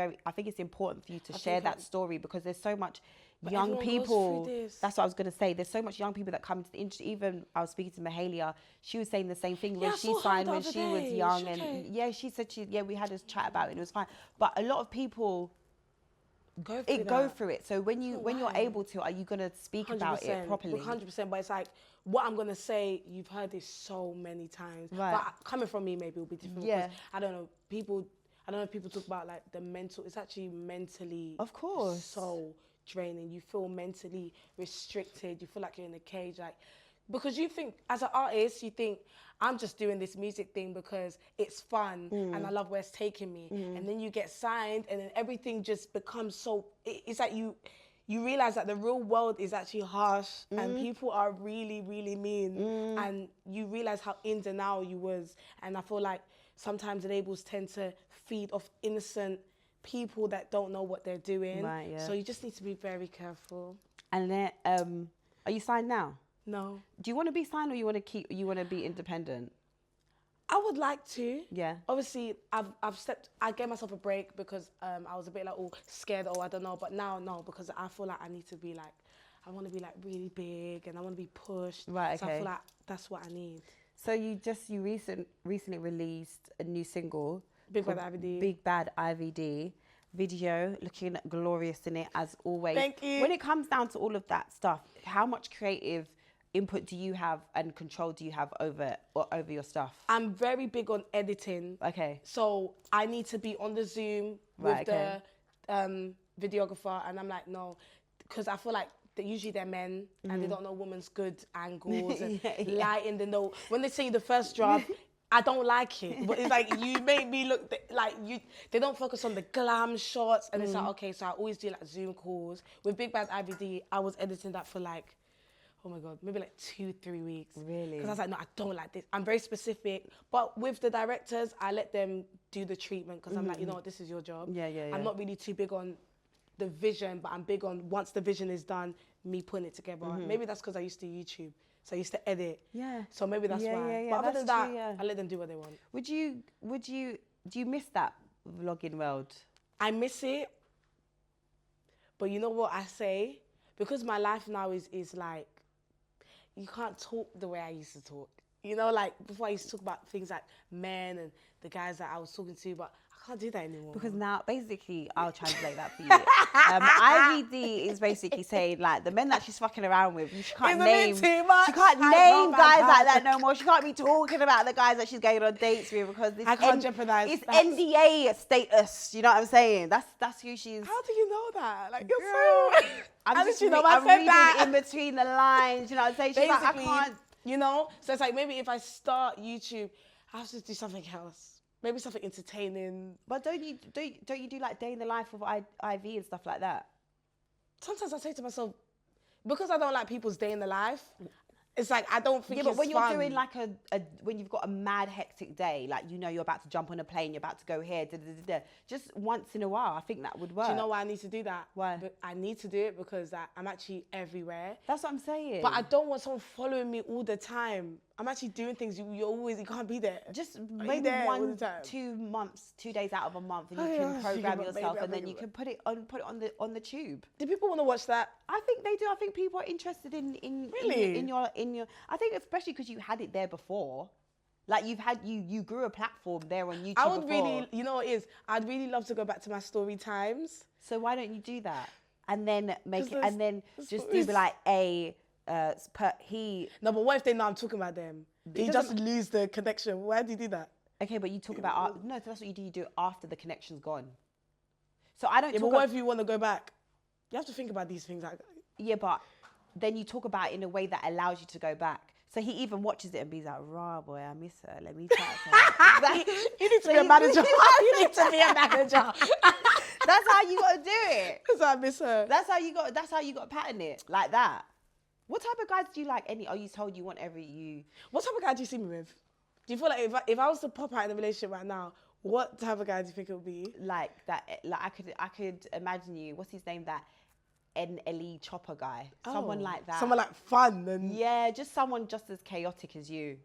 S1: important for you to share that story, because there's so much young people. That's what I was going to say. There's so much young people that come to the industry. Even I was speaking to Mahalia. She was saying the same thing when she signed when she was young. And yeah, she said we had this chat about it and it was fine. But a lot of people go through it. So when you're able to, are you going to speak about it properly?
S2: 100%. But it's like, what I'm going to say, you've heard this so many times.
S1: Right.
S2: But coming from me, maybe it'll be different.
S1: Yeah.
S2: I don't know. People talk about like the mental. It's actually mentally,
S1: of course,
S2: so draining. You feel mentally restricted. You feel like you're in a cage, like because you think as an artist, you think I'm just doing this music thing because it's fun and I love where it's taking me. And then you get signed, and then everything just becomes so. It's like you realize that the real world is actually harsh and people are really, really mean. And you realize how in denial you was. And I feel like sometimes the labels tend to feed off innocent people that don't know what they're doing.
S1: Right, yeah.
S2: So you just need to be very careful.
S1: And then, are you signed now?
S2: No.
S1: Do you want to be signed or you want to be independent?
S2: I would like to.
S1: Yeah.
S2: Obviously, I gave myself a break because I was a bit like, scared, I don't know. But now, no, because I feel like I need to be like, I want to be like really big and I want to be pushed.
S1: Right, okay.
S2: So I feel like that's what I need.
S1: So you recently released a new single.
S2: Big Bad IVD.
S1: Big Bad IVD. Video, looking glorious in it as always.
S2: Thank you.
S1: When it comes down to all of that stuff, how much creative input do you have and control do you have over your stuff?
S2: I'm very big on editing.
S1: Okay.
S2: So I need to be on the Zoom with the videographer, and I'm like, no, because I feel like usually they're men and they don't know women's good angles and lighting. They know when they see the first draft. I don't like it, but it's like you make me look like you. They don't focus on the glam shots, and it's like okay. So I always do like Zoom calls with Big Bad IVD. I was editing that for like, oh my god, maybe like 2-3 weeks.
S1: Really?
S2: Because I was like, no, I don't like this. I'm very specific, but with the directors, I let them do the treatment because I'm like, you know what, this is your job.
S1: Yeah.
S2: I'm not really too big on the vision, but I'm big on once the vision is done, me putting it together. Maybe that's because I used to YouTube. So I used to edit.
S1: Yeah.
S2: So maybe that's why.
S1: Yeah,
S2: but other than that,
S1: true, yeah.
S2: I let them do what they want.
S1: Do you miss that vlogging world?
S2: I miss it. But you know what I say? Because my life now is like, you can't talk the way I used to talk. You know, like before I used to talk about things like men and the guys that I was talking to, but I can't do that anymore.
S1: Because now, basically, I'll translate that for you. IVD is basically saying like the men that she's fucking around with, she can't name guys like that no more. She can't be talking about the guys that she's going on dates with because this
S2: I can't jeopardize.
S1: It's NDA status. You know what I'm saying? That's who she's.
S2: How do you know that? Like you're so.
S1: I'm reading in between the lines. You know what I'm saying? She's like, I can't.
S2: You know, so it's like maybe if I start YouTube, I have to do something else. Maybe something entertaining.
S1: But don't you do like day in the life of IV and stuff like that?
S2: Sometimes I say to myself, because I don't like people's day in the life, it's like I don't think.
S1: Yeah, but when you're doing like when you've got a mad hectic day, like you know you're about to jump on a plane, you're about to go here, just once in a while, I think that would work.
S2: Do you know why I need to do that?
S1: Why?
S2: But I need to do it because I'm actually everywhere.
S1: That's what I'm saying.
S2: But I don't want someone following me all the time. I'm actually doing things you can't be there.
S1: Just maybe 2 months, 2 days out of a month, and you can program yourself, and then you can put it on the tube.
S2: Do people want to watch that?
S1: I think they do. I think people are interested in your. I think especially because you had it there before. Like you grew a platform there on YouTube.
S2: I would really, you know what it is? I'd really love to go back to my story times.
S1: So why don't you do that? And then be like
S2: No, but what if they know I'm talking about them? You just lose the connection. Why do you do that?
S1: Okay, but you talk about no, that's what you do. You do it after the connection's gone. So I don't.
S2: Yeah, but what if you want to go back? You have to think about these things.
S1: Yeah, but then you talk about it in a way that allows you to go back. So he even watches it and be like, "Raw boy, I miss her. Let me chat to her."
S2: Like, you need to be a manager. You need to be a manager.
S1: That's how you got to do it.
S2: Because I miss her.
S1: That's how you got to pattern it like that. What type of guys do you like? Are you told you want
S2: What type of guy do you see me with? Do you feel like if I was to pop out in a relationship right now, what type of guy do you think it would be?
S1: Like that. Like I could imagine you. What's his name? That NLE Chopper guy. Someone like that.
S2: Someone like fun and
S1: yeah, just someone just as chaotic as you,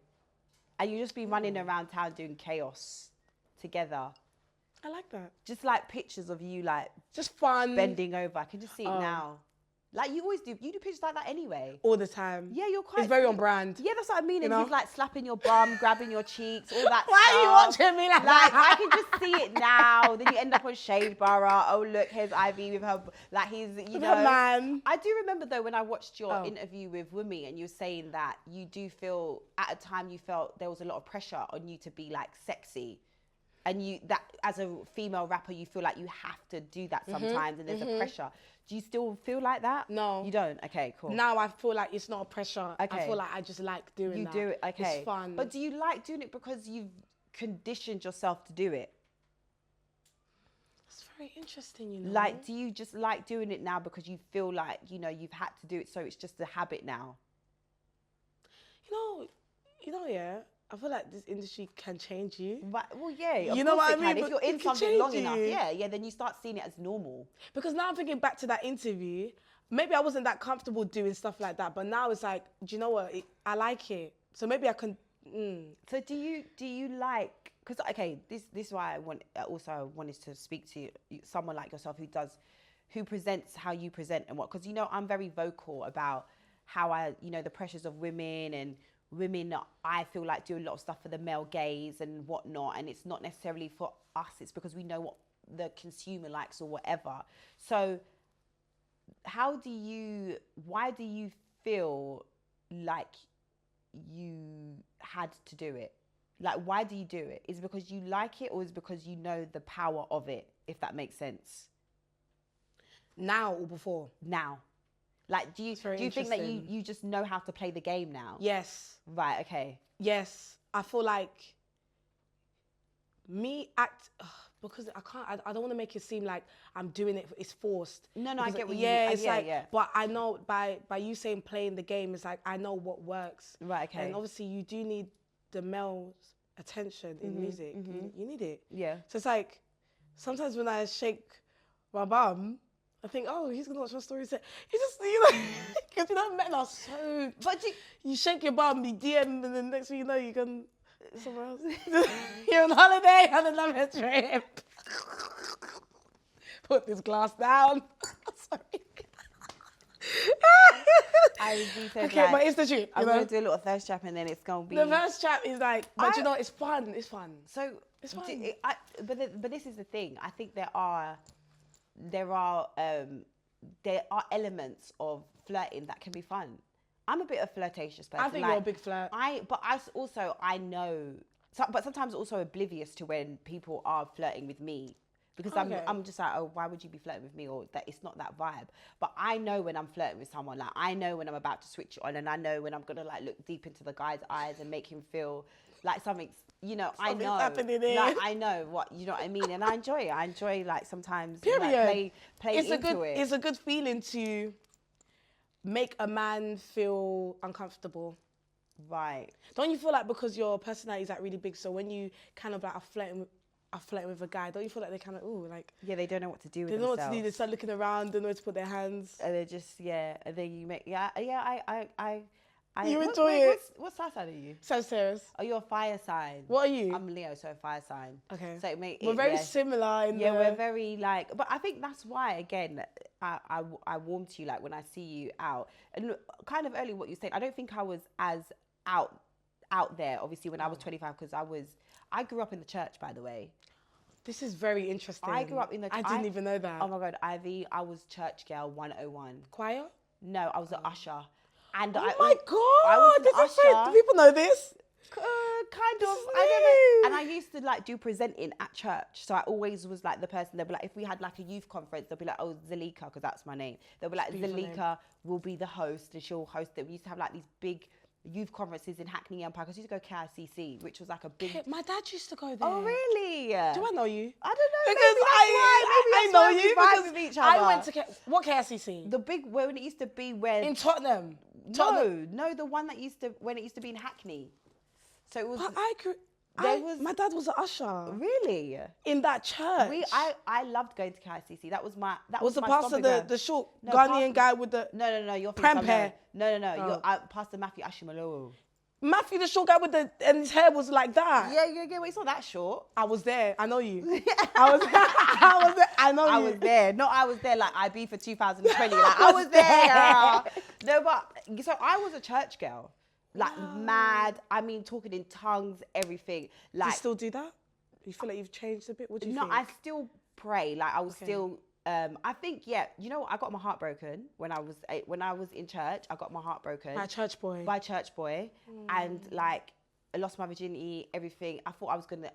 S1: and you just be running around town doing chaos together.
S2: I like that.
S1: Just like pictures of you like
S2: just fun
S1: bending over. I can just see it now. Like you always do. You do pictures like that anyway.
S2: All the time.
S1: Yeah, you're quite.
S2: It's very on brand.
S1: Yeah, that's what I mean.
S2: You
S1: And
S2: know?
S1: you've like slapping your bum, grabbing your cheeks, all that
S2: Why
S1: stuff.
S2: are you watching me like
S1: Like,
S2: that?
S1: I can just see it now. Then you end up on Shade Borough. Oh, look, here's Ivy with her, like he's, you know.
S2: Man.
S1: I do remember though when I watched your interview with Wumi and you were saying that you do feel, at a time you felt there was a lot of pressure on you to be like sexy. And you, that as a female rapper, you feel like you have to do that sometimes and there's a pressure. Do you still feel like that?
S2: No.
S1: You don't? Okay, cool.
S2: Now I feel like it's not a pressure.
S1: Okay.
S2: I feel like I just like doing
S1: You
S2: that.
S1: do it, okay.
S2: It's fun.
S1: But do you like doing it because you've conditioned yourself to do it?
S2: It's very interesting, you know.
S1: Like, do you just like doing it now because you feel like, you know, you've had to do it, so it's just a habit now?
S2: Yeah. I feel like this industry can change you.
S1: But, well, yeah.
S2: You know what I mean?
S1: If you're
S2: But
S1: in
S2: it can
S1: something long
S2: change
S1: enough,
S2: you.
S1: yeah, then you start seeing it as normal.
S2: Because now I'm thinking back to that interview, maybe I wasn't that comfortable doing stuff like that, but now it's like, do you know what? I like it. So maybe I can...
S1: So do you like, because, okay, this is why I wanted to speak to someone like yourself who presents how you present and what, because, you know, I'm very vocal about how the pressures of women and women, I feel like do a lot of stuff for the male gaze and whatnot, and it's not necessarily for us, it's because we know what the consumer likes or whatever. So why do you feel like you had to do it? Like, why do you do it? Is it because you like it, or is it because you know the power of it, if that makes sense?
S2: Now or before?
S1: Now. Like, do you think that you just know how to play the game now?
S2: Yes.
S1: Right, okay.
S2: Yes. I feel like because I don't want to make it seem like I'm doing it, it's forced.
S1: No,
S2: because
S1: I get what you
S2: mean.
S1: mean.
S2: It's like, but I know by you saying playing the game, it's like, I know what works.
S1: Right, okay.
S2: And obviously you do need the male's attention in music. You need it.
S1: Yeah.
S2: So it's like, sometimes when I shake my bum, I think, oh, he's gonna watch my story. He just, because men are so.
S1: But
S2: you shake your bum, you DM, and then next thing you know, you can somewhere else. You're on holiday on another trip. Put this glass down. Sorry. Okay, but it's the truth.
S1: I'm gonna do a little thirst trap, and then it's gonna be.
S2: The first trap is like, but you know, it's fun. It's fun.
S1: So
S2: it's fun.
S1: But this is the thing. I think there are elements of flirting that can be fun. I'm a bit of a flirtatious person.
S2: I think you're a big flirt.
S1: I know, but sometimes also oblivious to when people are flirting with me, because I'm just like, oh, why would you be flirting with me, or that it's not that vibe. But I know when I'm flirting with someone. Like, I know when I'm about to switch it on, and I know when I'm gonna like look deep into the guy's eyes and make him feel like something's, you know,
S2: Something's
S1: I know,
S2: happening here.
S1: like I know what, you know what I mean, and I enjoy it. I enjoy like sometimes
S2: Period.
S1: like, play into it.
S2: It's a good feeling to make a man feel uncomfortable.
S1: Right.
S2: Don't you feel like, because your personality is like really big, so when you kind of like are flirting with a guy, don't you feel like they kind of, ooh, like...
S1: Yeah, they don't know what to do with
S2: themselves. They don't know what to do, they start looking around, don't know where to put their hands.
S1: And they're just, and then you make,
S2: you enjoy it.
S1: What star sign are you?
S2: Sagittarius.
S1: Oh, you're a fire sign.
S2: What are you?
S1: I'm Leo, so a fire sign.
S2: Okay.
S1: So
S2: we're very similar in
S1: we're very like, but I think that's why, again, I warm to you, like when I see you out. And kind of early what you're saying, I don't think I was as out there, obviously, when I was 25, because I grew up in the church, by the way.
S2: This is very interesting.
S1: I grew up in the church.
S2: I didn't even know that.
S1: Oh my God, Ivy, I was church girl 101.
S2: Choir?
S1: No, I was an usher. And
S2: my God,
S1: I was an usher.
S2: Do people know this?
S1: Kind of. I don't know. And I used to like do presenting at church. So I always was like the person, they'll be like, if we had like a youth conference, they'll be like, oh, Zalika, because that's my name. They'll be like, Zalika will be the host and she'll host it. We used to have like these big youth conferences in Hackney Empire, because we used to go KICC, which was like a big...
S2: My dad used to go there.
S1: Oh, really?
S2: Do I know you?
S1: I don't know.
S2: Because I know you because
S1: with each other.
S2: I went to... What KICC?
S1: The big, when it used to be where...
S2: In Tottenham?
S1: No, the one that used to, when it used to be in Hackney. So it was...
S2: But my dad was an usher.
S1: Really?
S2: In that church.
S1: I loved going to KICC. That was my...
S2: Was the pastor the short Ghanaian guy with the...
S1: No, you're...
S2: pram hair?
S1: No. You're Pastor Matthew Ashimalo.
S2: Matthew, the short guy with the... And his hair was like that.
S1: Yeah. Well, it's not that short.
S2: I was there. I know you. I was there. know
S1: I
S2: you.
S1: was there. Not I was there like IB for 2020. Like I was there. No, but so I was a church girl. Like mad. I mean, talking in tongues, everything. Like,
S2: Do you still do that? You feel like you've changed a bit? What do you think?
S1: No, I still pray. Like I was still. I think you know what? I got my heart broken when I was in church. I got my heart broken
S2: by a church boy.
S1: And like I lost my virginity, everything. I thought I was gonna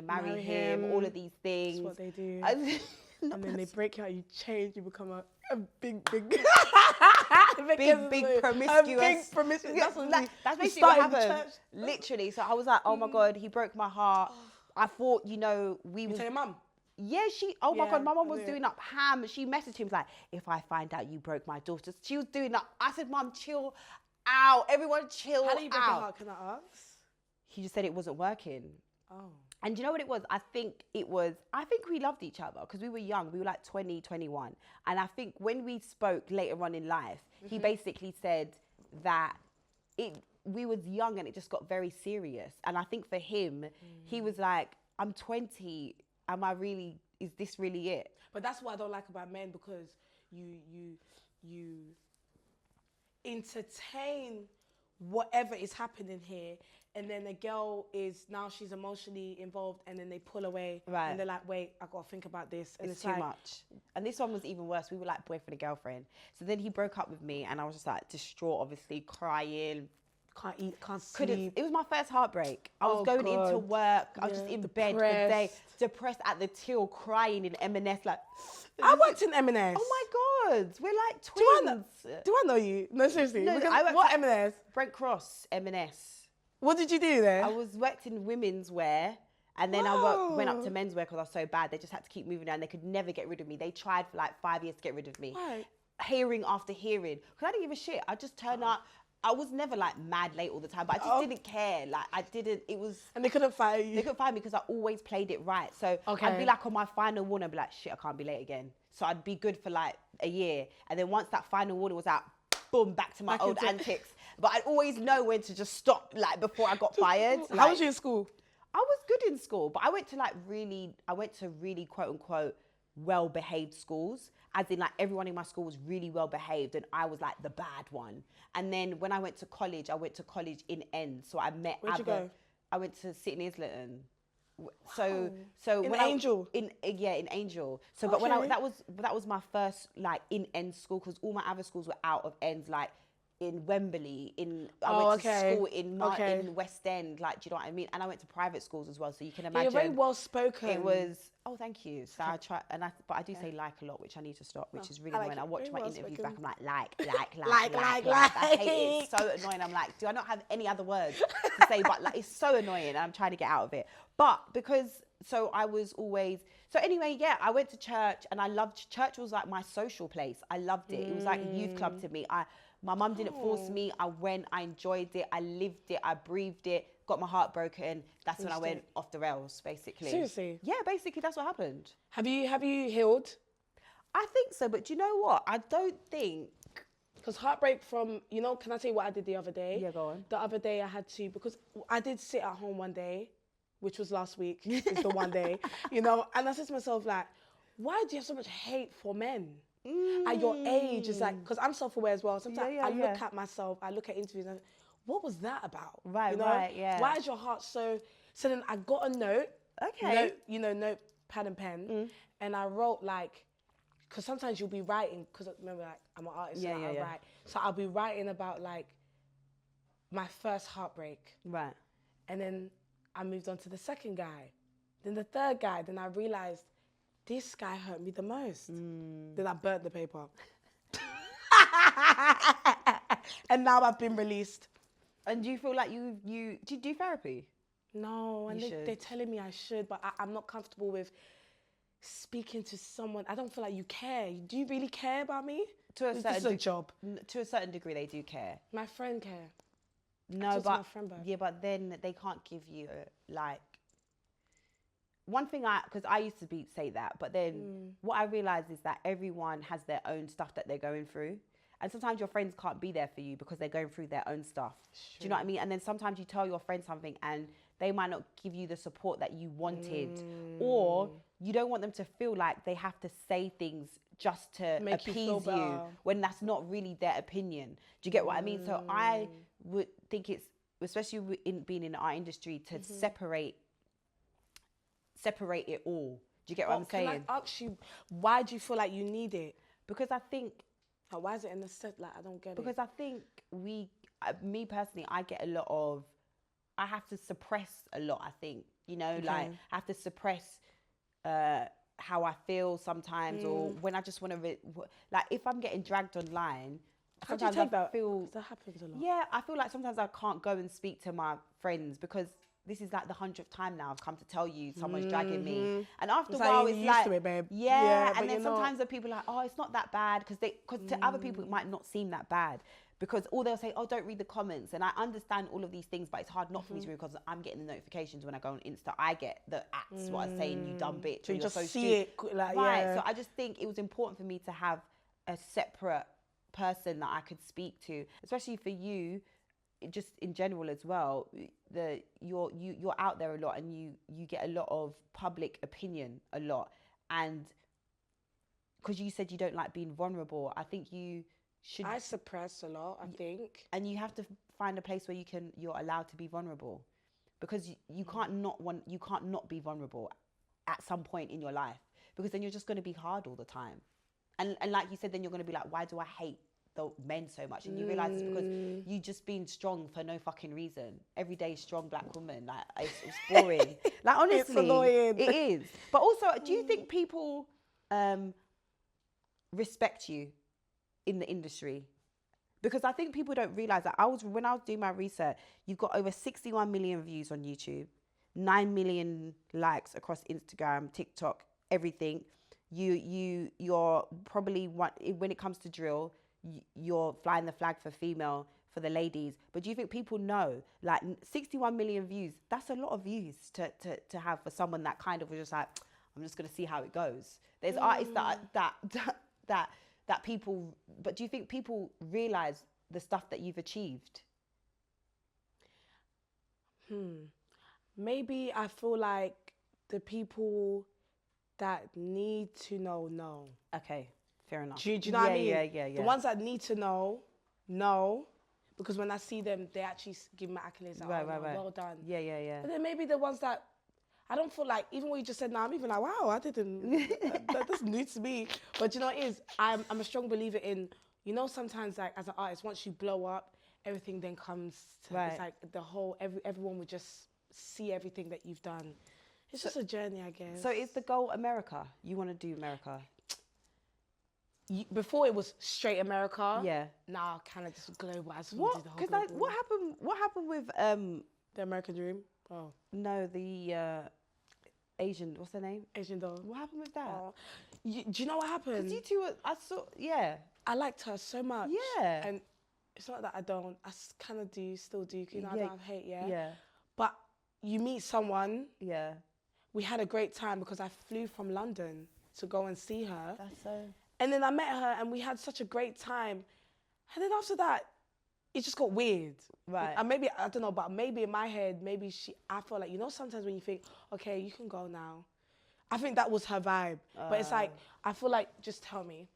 S1: marry him. All of these things.
S2: That's what they do. And then they break you out. You change. You become a big
S1: promiscuous. That's basically what happened. Literally. So I was like, oh my God, he broke my heart. I thought, you know,
S2: You tell your mum?
S1: Yeah, my God, my mum was doing up ham. She messaged him like, if I find out you broke my daughter, she was doing that. I said, Mum, chill out. Everyone chill out.
S2: How do you break your heart? Can I ask?
S1: He just said it wasn't working.
S2: Oh.
S1: And you know what it was? I think we loved each other because we were young. We were like 20, 21. And I think when we spoke later on in life, he basically said that we was young and it just got very serious. And I think for him, he was like, I'm 20. Is this really it?
S2: But that's what I don't like about men, because you entertain whatever is happening here, and then the girl she's emotionally involved, and then they pull away,
S1: right?
S2: And they're like, wait, I gotta think about this, and
S1: it's too much. And this one was even worse. We were like boyfriend and girlfriend. So then he broke up with me, and I was just like distraught, obviously crying.
S2: Can't eat, can't sleep.
S1: It was my first heartbreak. I was going into work. I was just in bed for the day, depressed at the till, crying in M&S. Like,
S2: I worked in M&S.
S1: Oh my God, we're like twins.
S2: Do I know you? No, seriously.
S1: No,
S2: what M&S?
S1: Brent Cross, M&S.
S2: What did you do there?
S1: I worked in women's wear. And then I went up to menswear because I was so bad. They just had to keep moving down. They could never get rid of me. They tried for like 5 years to get rid of me.
S2: Why?
S1: Hearing after hearing. Because I didn't give a shit. I just turned up. I was never like mad late all the time, but I just didn't care. Like
S2: And they couldn't fire you.
S1: They couldn't fire me because I always played it right. So I'd be like on my final warning, I'd be like, shit, I can't be late again. So I'd be good for like a year. And then once that final warning was out, boom, back to my old antics. But I'd always know when to just stop, like before I got fired.
S2: How was you in school?
S1: I was good in school, but I went to really quote unquote well-behaved schools, as in like everyone in my school was really well-behaved and I was like the bad one. And then when I went to college in End. So I met
S2: Where'd you go?
S1: I went to Sydney Islington. So
S2: in Angel.
S1: In Angel. So but when that was my first like in End school, because all my other schools were out of Ends, like in Wembley, I went to school in West End, like, do you know what I mean? And I went to private schools as well, so you can imagine.
S2: You're very well spoken.
S1: It was, thank you. So I try, but I do say like a lot, which I need to stop, which is really annoying. I watch my interviews back, I'm like. I hate it. It's so annoying. I'm like, do I not have any other words to say? But like, it's so annoying, and I'm trying to get out of it. But I went to church, and I loved church. Was like my social place. I loved it. It was like a youth club to me. My mum didn't force me. I went, I enjoyed it, I lived it, I breathed it, got my heart broken. That's when I went off the rails, basically.
S2: Seriously?
S1: Yeah, basically that's what happened.
S2: Have you healed?
S1: I think so, but do you know what? I don't think...
S2: Because heartbreak from, can I tell you what I did the other day?
S1: Yeah, go on.
S2: The other day I had to, because I did sit at home one day, which was last week, is the one day, and I said to myself, like, why do you have so much hate for men? At your age, it's like, because I'm self-aware as well. Sometimes I look at myself, I look at interviews, and what was that about?
S1: Right, yeah.
S2: Why is your heart so? So then I got a note.
S1: Okay.
S2: Note, pad and pen, and I wrote like, because sometimes you'll be writing, because remember, like, I'm an artist, so I write. So I'll be writing about like my first heartbreak.
S1: Right.
S2: And then I moved on to the second guy, then the third guy. Then I realized, this guy hurt me the most. Then I burnt the paper. And now I've been released.
S1: And do you feel like do you do therapy?
S2: No, and they're telling me I should, but I'm not comfortable with speaking to someone. I don't feel like you care. Do you really care about me? This is a job.
S1: To a certain degree, they do care.
S2: My friend care.
S1: No, but but then they can't give you like... One thing because I used to say that, but then what I realized is that everyone has their own stuff that they're going through. And sometimes your friends can't be there for you because they're going through their own stuff. Sure. Do you know what I mean? And then sometimes you tell your friend something and they might not give you the support that you wanted, or you don't want them to feel like they have to say things just to appease you when that's not really their opinion. Do you get what I mean? So I would think it's, especially in being in our industry, to separate it all. Do you get what I'm saying?
S2: Can I ask you, why do you feel like you need it?
S1: Because I think...
S2: why is it in the set? Like, I don't get it.
S1: Because I think me personally, I get a lot of... I have to suppress a lot, I think. You know, like, I have to suppress how I feel sometimes, or when I just want to... like, if I'm getting dragged online... Sometimes I feel...
S2: That happens a lot.
S1: Yeah, I feel like sometimes I can't go and speak to my friends because... This is like the 100th time now I've come to tell you someone's dragging me. And after a while, it's like,
S2: used to it, babe.
S1: Yeah, and then sometimes the people are like, oh, it's not that bad. Because to other people, it might not seem that bad. Because all they'll say, oh, don't read the comments. And I understand all of these things, but it's hard not for me to read because I'm getting the notifications when I go on Insta. I get the acts, what I'm saying, you dumb bitch.
S2: So you just see
S1: stupid.
S2: it. Like,
S1: right, so I just think it was important for me to have a separate person that I could speak to, especially for you, just in general as well. You're out there a lot, and you get a lot of public opinion a lot, and because you said you don't like being vulnerable, I think you should...
S2: I suppress a lot, I think.
S1: And you have to find a place where you're allowed to be vulnerable, because you can't not be vulnerable at some point in your life, because then you're just going to be hard all the time, and like you said, then you're going to be like, why do I hate the men so much? And you realize it's because you just being strong for no fucking reason. Every day, strong black woman, like it's boring. Like, honestly,
S2: it's annoying.
S1: It is. But also, do you think people respect you in the industry? Because I think people don't realize that when I was doing my research, you've got over 61 million views on YouTube, 9 million likes across Instagram, TikTok, everything. You're probably when it comes to drill, you're flying the flag for the ladies. But do you think people know, like, 61 million views, that's a lot of views to have for someone that kind of was just like, I'm just going to see how it goes. There's artists that people, but do you think people realize the stuff that you've achieved?
S2: Maybe I feel like the people that need to know.
S1: Okay. Fair enough.
S2: Do you know what I mean?
S1: Yeah.
S2: The ones that need to know, because when I see them, they actually give me accolades. Like, right. Well done.
S1: Yeah.
S2: But then maybe the ones that I don't feel like, even what you just said now, I'm even like, wow, I didn't, that's new to me. But you know what it is? I'm a strong believer in, you know, sometimes like as an artist, once you blow up, everything then comes to, it's like the whole, everyone would just see everything that you've done. It's just a journey, I guess.
S1: So is the goal America? You want to do America?
S2: Before it was straight America.
S1: Yeah.
S2: Now kind of just global.
S1: What? Because what happened with
S2: the American Dream? Oh
S1: no, the Asian. What's her name?
S2: Asian Doll.
S1: What happened with that?
S2: Do you know what happened?
S1: Because you two were, I saw. Yeah.
S2: I liked her so much.
S1: Yeah.
S2: And it's not that I don't. I kind of do, still do. You know, I don't have hate. Yeah.
S1: Yeah.
S2: But you meet someone.
S1: Yeah.
S2: We had a great time because I flew from London to go and see her.
S1: That's so...
S2: And then I met her and we had such a great time. And then after that, it just got weird.
S1: Right.
S2: And maybe, I don't know, but maybe in my head, I felt like, you know, sometimes when you think, okay, you can go now. I think that was her vibe. But it's like, I feel like, just tell me.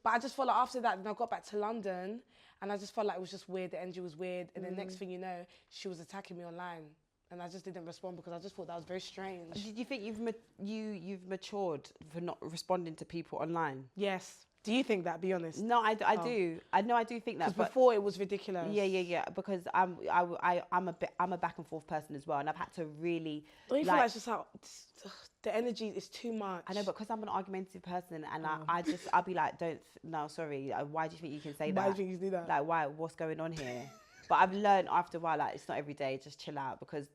S2: But I just felt like after that, then I got back to London and I just felt like it was just weird. The energy was weird. And the next thing you know, she was attacking me online. And I just didn't respond because I just thought that was very strange.
S1: Did you think you've matured for not responding to people online?
S2: Yes. Do you think that? Be honest.
S1: No, I do. I do think that.
S2: Because before it was ridiculous.
S1: Yeah. Because I'm a back and forth person as well, and I've had to really.
S2: Don't you feel like it's just how the energy is too much?
S1: I know, but because I'm an argumentative person, and I'll be like, sorry. Why do you think you can say that?
S2: Why do you think you do that?
S1: Like, why? What's going on here? But I've learned after a while, like, it's not every day, just chill out. Because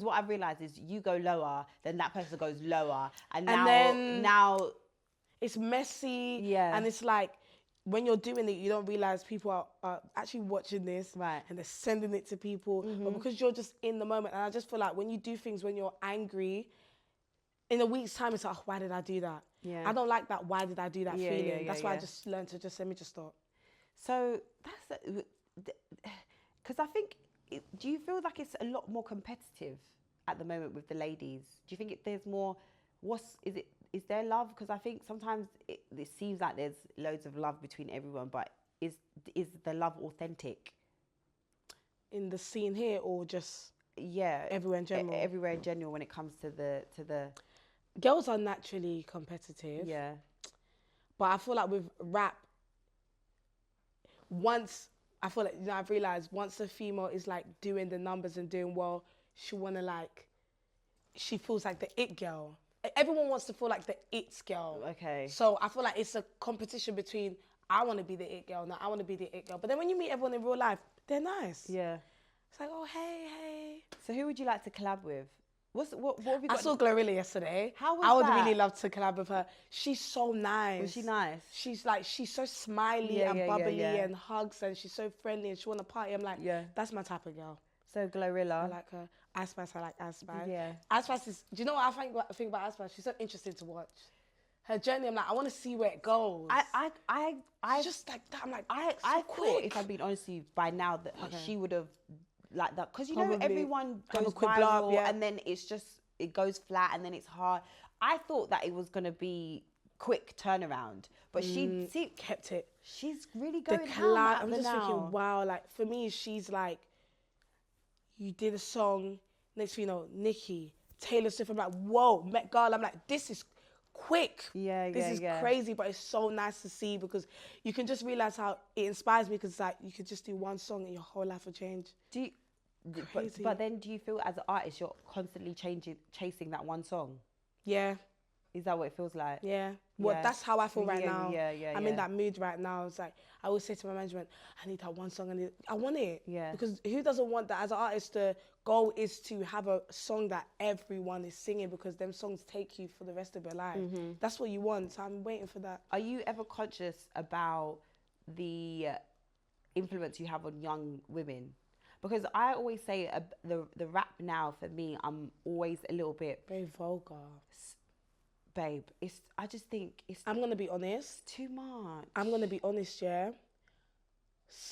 S1: what I've realised is you go lower, then that person goes lower. And now
S2: it's messy.
S1: Yeah.
S2: And it's like, when you're doing it, you don't realise people are actually watching this.
S1: Right.
S2: And they're sending it to people. But because you're just in the moment, and I just feel like when you do things when you're angry, in a week's time, it's like, oh, why did I do that?
S1: Yeah.
S2: I don't like that, why did I do that feeling? That's why I just learned to let me just stop.
S1: So that's... Because I think do you feel like it's a lot more competitive at the moment with the ladies? Do you think there's more? Is there love? Because I think sometimes it seems like there's loads of love between everyone, but is the love authentic?
S2: In the scene here, or just everywhere in general?
S1: Everywhere in general when it comes to the
S2: girls are naturally competitive.
S1: Yeah.
S2: But I feel like with rap, I've realised once a female is like doing the numbers and doing well, she feels like the it girl. Everyone wants to feel like the it girl.
S1: Okay.
S2: So I feel like it's a competition between, I want to be the it girl, now I want to be the it girl. But then when you meet everyone in real life, they're nice.
S1: Yeah.
S2: It's like, oh, hey.
S1: So who would you like to collab with? What have you got?
S2: I saw Glorilla yesterday.
S1: How was
S2: I would
S1: that?
S2: really love to collab with her. She's so nice.
S1: Was she nice?
S2: She's so smiley and bubbly and hugs, and she's so friendly and she want to party. I'm like, that's my type of girl.
S1: So Glorilla.
S2: I like her. Ice Spice, I like Ice Spice.
S1: Yeah.
S2: Ice Spice is, do you know what I think about Ice Spice? She's so interesting to watch. Her journey, I'm like, I want to see where it goes.
S1: I
S2: just like that. I'm like,
S1: I thought, if I'm being honest with you, by now that she would have like that, because you know everyone goes viral and then it goes flat and then it's hard. I thought that it was gonna be quick turnaround, but she
S2: kept it.
S1: She's really going
S2: I'm just thinking, wow, like for me, she's like, you did a song, next thing you know, Nicki, Taylor Swift. I'm like, whoa, Met Gala. I'm like, this is quick. This is crazy, but it's so nice to see, because you can just realize how it inspires me, because it's like you could just do one song and your whole life will change.
S1: But then do you feel as an artist you're constantly chasing that one song? Yeah. Is that what it feels like?
S2: Yeah. Well, that's how I feel right now. I'm in
S1: that
S2: that mood right now. It's like, I always say to my management, I need that one song. I want it.
S1: Yeah.
S2: Because who doesn't want that? As an artist, the goal is to have a song that everyone is singing, because them songs take you for the rest of your life. Mm-hmm. That's what you want. So I'm waiting for that.
S1: Are you ever conscious about the influence you have on young women? Because I always say the rap now, for me, I'm always a little bit...
S2: very vulgar.
S1: Babe, I just think it's...
S2: I'm going to be honest.
S1: Too much.
S2: I'm going to be honest, yeah.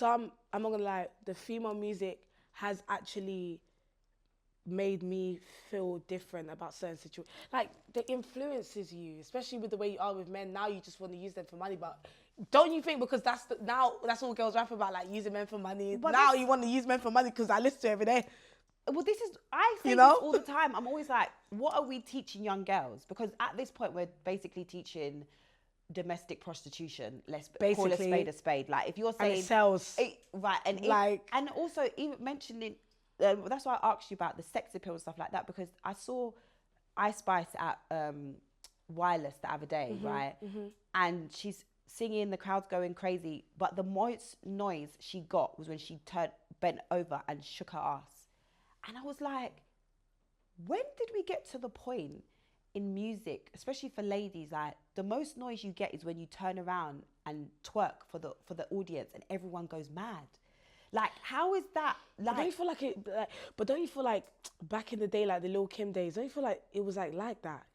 S2: I'm not going to lie, the female music has actually made me feel different about certain situations. Like, it influences you, especially with the way you are with men. Now you just want to use them for money, but... don't you think, because that's all girls rap about, like using men for money. But now you want to use men for money, because I listen to it every day.
S1: Well, I say this all the time. I'm always like, what are we teaching young girls? Because at this point, we're basically teaching domestic prostitution. Let's call a spade a spade. Like, if you're saying...
S2: and it sells.
S1: Right. And also, even mentioning... that's why I asked you about the sex appeal and stuff like that, because I saw Ice Spice at Wireless the other day, right? Mm-hmm. And she's singing, the crowd's going crazy, but the most noise she got was when she bent over and shook her ass. And I was like, when did we get to the point in music, especially for ladies, like the most noise you get is when you turn around and twerk for the audience and everyone goes mad? Like, how is that? Like,
S2: don't you feel like it? But don't you feel like back in the day, like the Lil Kim days? Don't you feel like it was like that?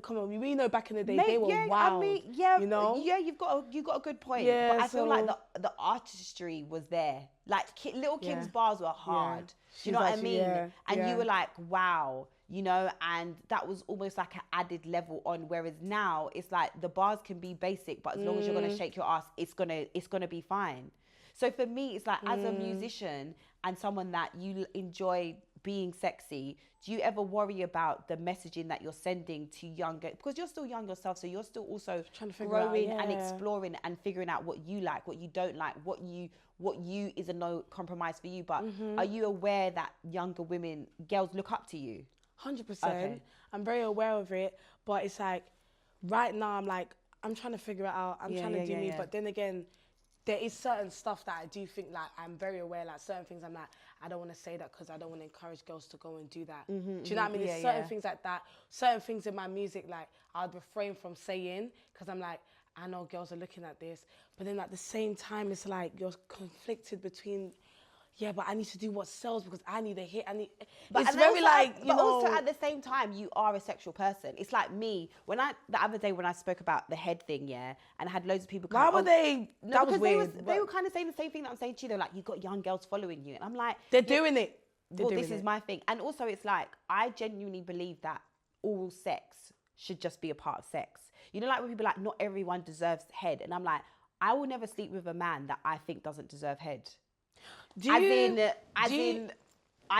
S2: Come on, we know back in the day they were wild. I mean, you know?
S1: Yeah, you've got a good point. Yeah, but I feel like the artistry was there. Like Lil Kim's bars were hard. Yeah. Do you know what I mean? And you were like, wow, you know, and that was almost like an added level on. Whereas now it's like the bars can be basic, but as long as you're gonna shake your ass, it's gonna be fine. So for me, it's like, as a musician and someone that you enjoy being sexy, do you ever worry about the messaging that you're sending to younger, because you're still young yourself, so you're still also growing and exploring and figuring out what you like, what you don't like, what you is a no compromise for you. But are you aware that younger women, girls look up to you?
S2: 100%. Okay. I'm very aware of it, but it's like, right now I'm trying to figure it out. I'm trying to do me, but then again, there is certain stuff that I do think, like, I'm very aware, like, certain things I'm like, I don't want to say that because I don't want to encourage girls to go and do that. Do you know what I mean? There's certain things like that, certain things in my music, like, I'd refrain from saying, because I'm like, I know girls are looking at this, but then at the same time, it's like, you're conflicted between, yeah, but I need to do what sells because I need a hit.
S1: But
S2: it's
S1: and
S2: very
S1: also,
S2: like, you
S1: but
S2: know.
S1: also at the same time, you are a sexual person. It's like me, the other day when I spoke about the head thing, yeah, and I had loads of people come.
S2: Why were they?
S1: No,
S2: that was
S1: because
S2: weird.
S1: they were kind of saying the same thing that I'm saying to you. They're like, you've got young girls following you. And I'm like...
S2: They're doing it.
S1: Well, this is my thing. And also it's like, I genuinely believe that oral sex should just be a part of sex. You know, like when people are like, not everyone deserves head. And I'm like, I will never sleep with a man that I think doesn't deserve head. I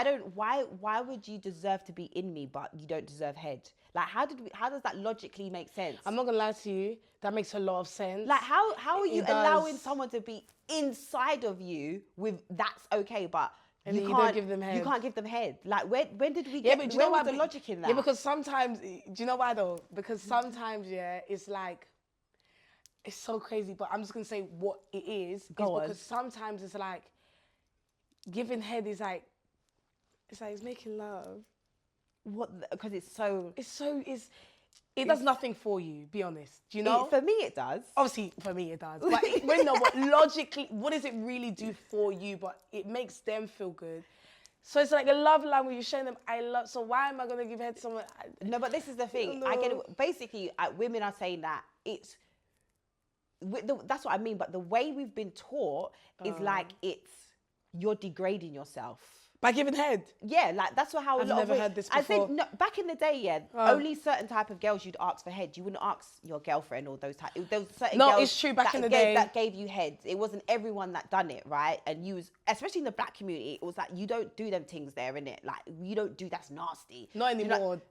S1: don't, why would you deserve to be in me, but you don't deserve head? Like, how does that logically make sense?
S2: I'm not gonna lie to you. That makes a lot of sense.
S1: Like, how are you allowing someone to be inside of you with that's okay, but
S2: and
S1: you
S2: don't give them head.
S1: You can't give them head. Like, when did we
S2: get?
S1: But
S2: do you know
S1: where was the logic in that?
S2: Yeah, because sometimes, do you know why though? Because sometimes, yeah, it's like, it's so crazy. But I'm just gonna say what it is.
S1: Go on.
S2: Because sometimes it's like, giving head is like, it's making love.
S1: What? Because it
S2: does nothing for you, be honest. Do you know?
S1: For me, it does.
S2: Obviously, for me, it does. But but logically, what does it really do for you? But it makes them feel good. So it's like a love language. You're showing them, I love. So why am I going to give head to someone?
S1: No, but this is the thing. I get it. Basically, women are saying that that's what I mean. But the way we've been taught is like you're degrading yourself.
S2: By giving head?
S1: Yeah, like that's how
S2: I've never heard this before.
S1: I think no, back in the day, yeah, only certain type of girls you'd ask for head. You wouldn't ask your girlfriend or those type. There was certain girls
S2: it's true. Back in the day,
S1: that gave you head. It wasn't everyone that done it, right? And especially in the black community, it was like you don't do them things there, innit? Like you don't do that's nasty.
S2: Not anymore.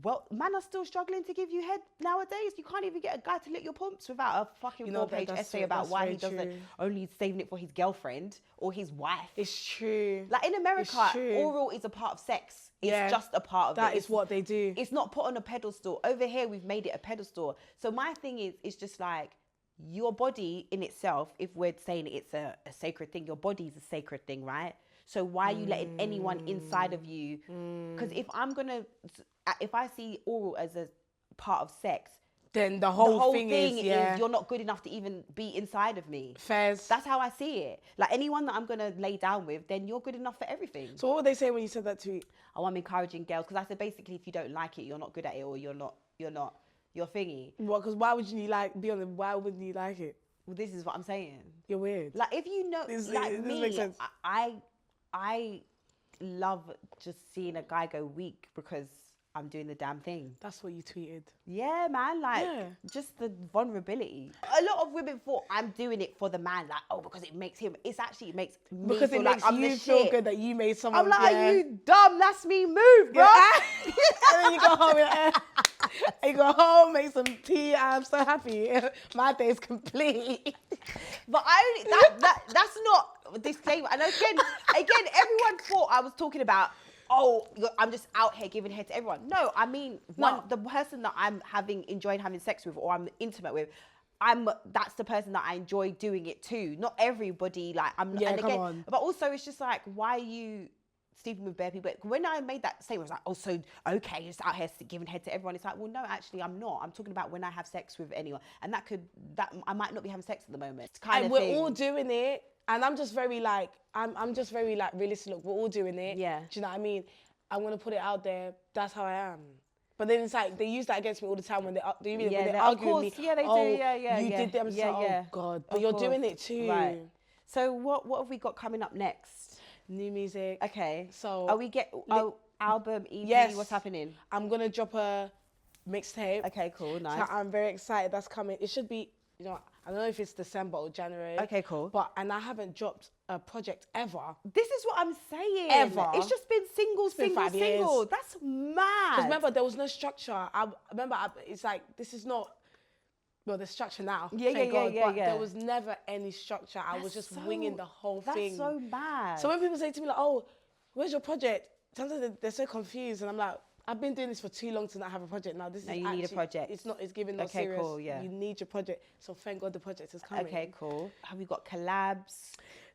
S1: Well, man are still struggling to give you head nowadays. You can't even get a guy to lick your pumps without a fucking 4-page essay about why he doesn't, only saving it for his girlfriend or his wife.
S2: It's true.
S1: Like in America, oral is a part of sex. It's just a part of it.
S2: That is what they do.
S1: It's not put on a pedestal. Over here, we've made it a pedestal. So my thing is just like, your body in itself, if we're saying it's a sacred thing, your body is a sacred thing, right? So why are you letting anyone inside of you? Because if I see oral as a part of sex,
S2: then the whole thing is
S1: you're not good enough to even be inside of me.
S2: Fairs.
S1: That's how I see it. Like anyone that I'm gonna lay down with, then you're good enough for everything.
S2: So what were they saying when you said that tweet?
S1: Oh, I'm encouraging girls because I said basically if you don't like it, you're not good at it, or you're not your thingy.
S2: What? Because why would you be honest? Why wouldn't you like it?
S1: Well, this is what I'm saying.
S2: You're weird.
S1: Like if you know,
S2: this
S1: makes sense. I love just seeing a guy go weak because I'm doing the damn thing.
S2: That's what you tweeted.
S1: Yeah, man. Like, just the vulnerability. A lot of women thought I'm doing it for the man. Like, oh, because it makes him. It makes me
S2: because
S1: feel
S2: it makes
S1: like I'm
S2: you
S1: the
S2: feel
S1: shit.
S2: good that you made someone.
S1: I'm like, you dumb. That's me move, bro.
S2: And then you go home and you go home, make some tea. I'm so happy. My day's complete.
S1: But that's not a disclaimer. And again, everyone thought I was talking about, oh, I'm just out here giving head to everyone. No, I mean, the person that I'm enjoying having sex with or I'm intimate with, that's the person that I enjoy doing it to. Not everybody, like, come on. But also it's just like, why are you sleeping with bare people? When I made that statement, I was like, oh, so, okay, you're just out here giving head to everyone. It's like, well, no, actually, I'm not. I'm talking about when I have sex with anyone. And I might not be having sex at the moment.
S2: And we're all doing it. And I'm just very like, I'm just very like realistic. Look, we're all doing it.
S1: Yeah.
S2: Do you know what I mean? I'm gonna put it out there. That's how I am. But then it's like they use that against me all the time when they argue with me.
S1: Yeah, they
S2: do.
S1: Yeah,
S2: you did them. Oh God, but you're doing it too.
S1: Right. So what have we got coming up next?
S2: New music.
S1: Okay.
S2: So
S1: are we album, EP?
S2: Yes.
S1: What's happening?
S2: I'm gonna drop a mixtape.
S1: Okay, cool, nice.
S2: So I'm very excited. That's coming. It should be. I don't know if it's December or January.
S1: Okay, cool.
S2: And I haven't dropped a project ever.
S1: This is what I'm saying.
S2: Ever.
S1: It's just been single. That's mad.
S2: Because remember, there was no structure. It's like, this is not, well, there's structure now.
S1: Yeah.
S2: But there was never any structure. I was just winging the whole thing.
S1: That's so mad.
S2: So when people say to me like, oh, where's your project? Sometimes they're so confused and I'm like, I've been doing this for too long to not have a project. Now this is
S1: you need a project.
S2: It's giving no serious.
S1: Cool, yeah.
S2: You need your project. So thank God the project is coming.
S1: Okay, cool. Have you got collabs?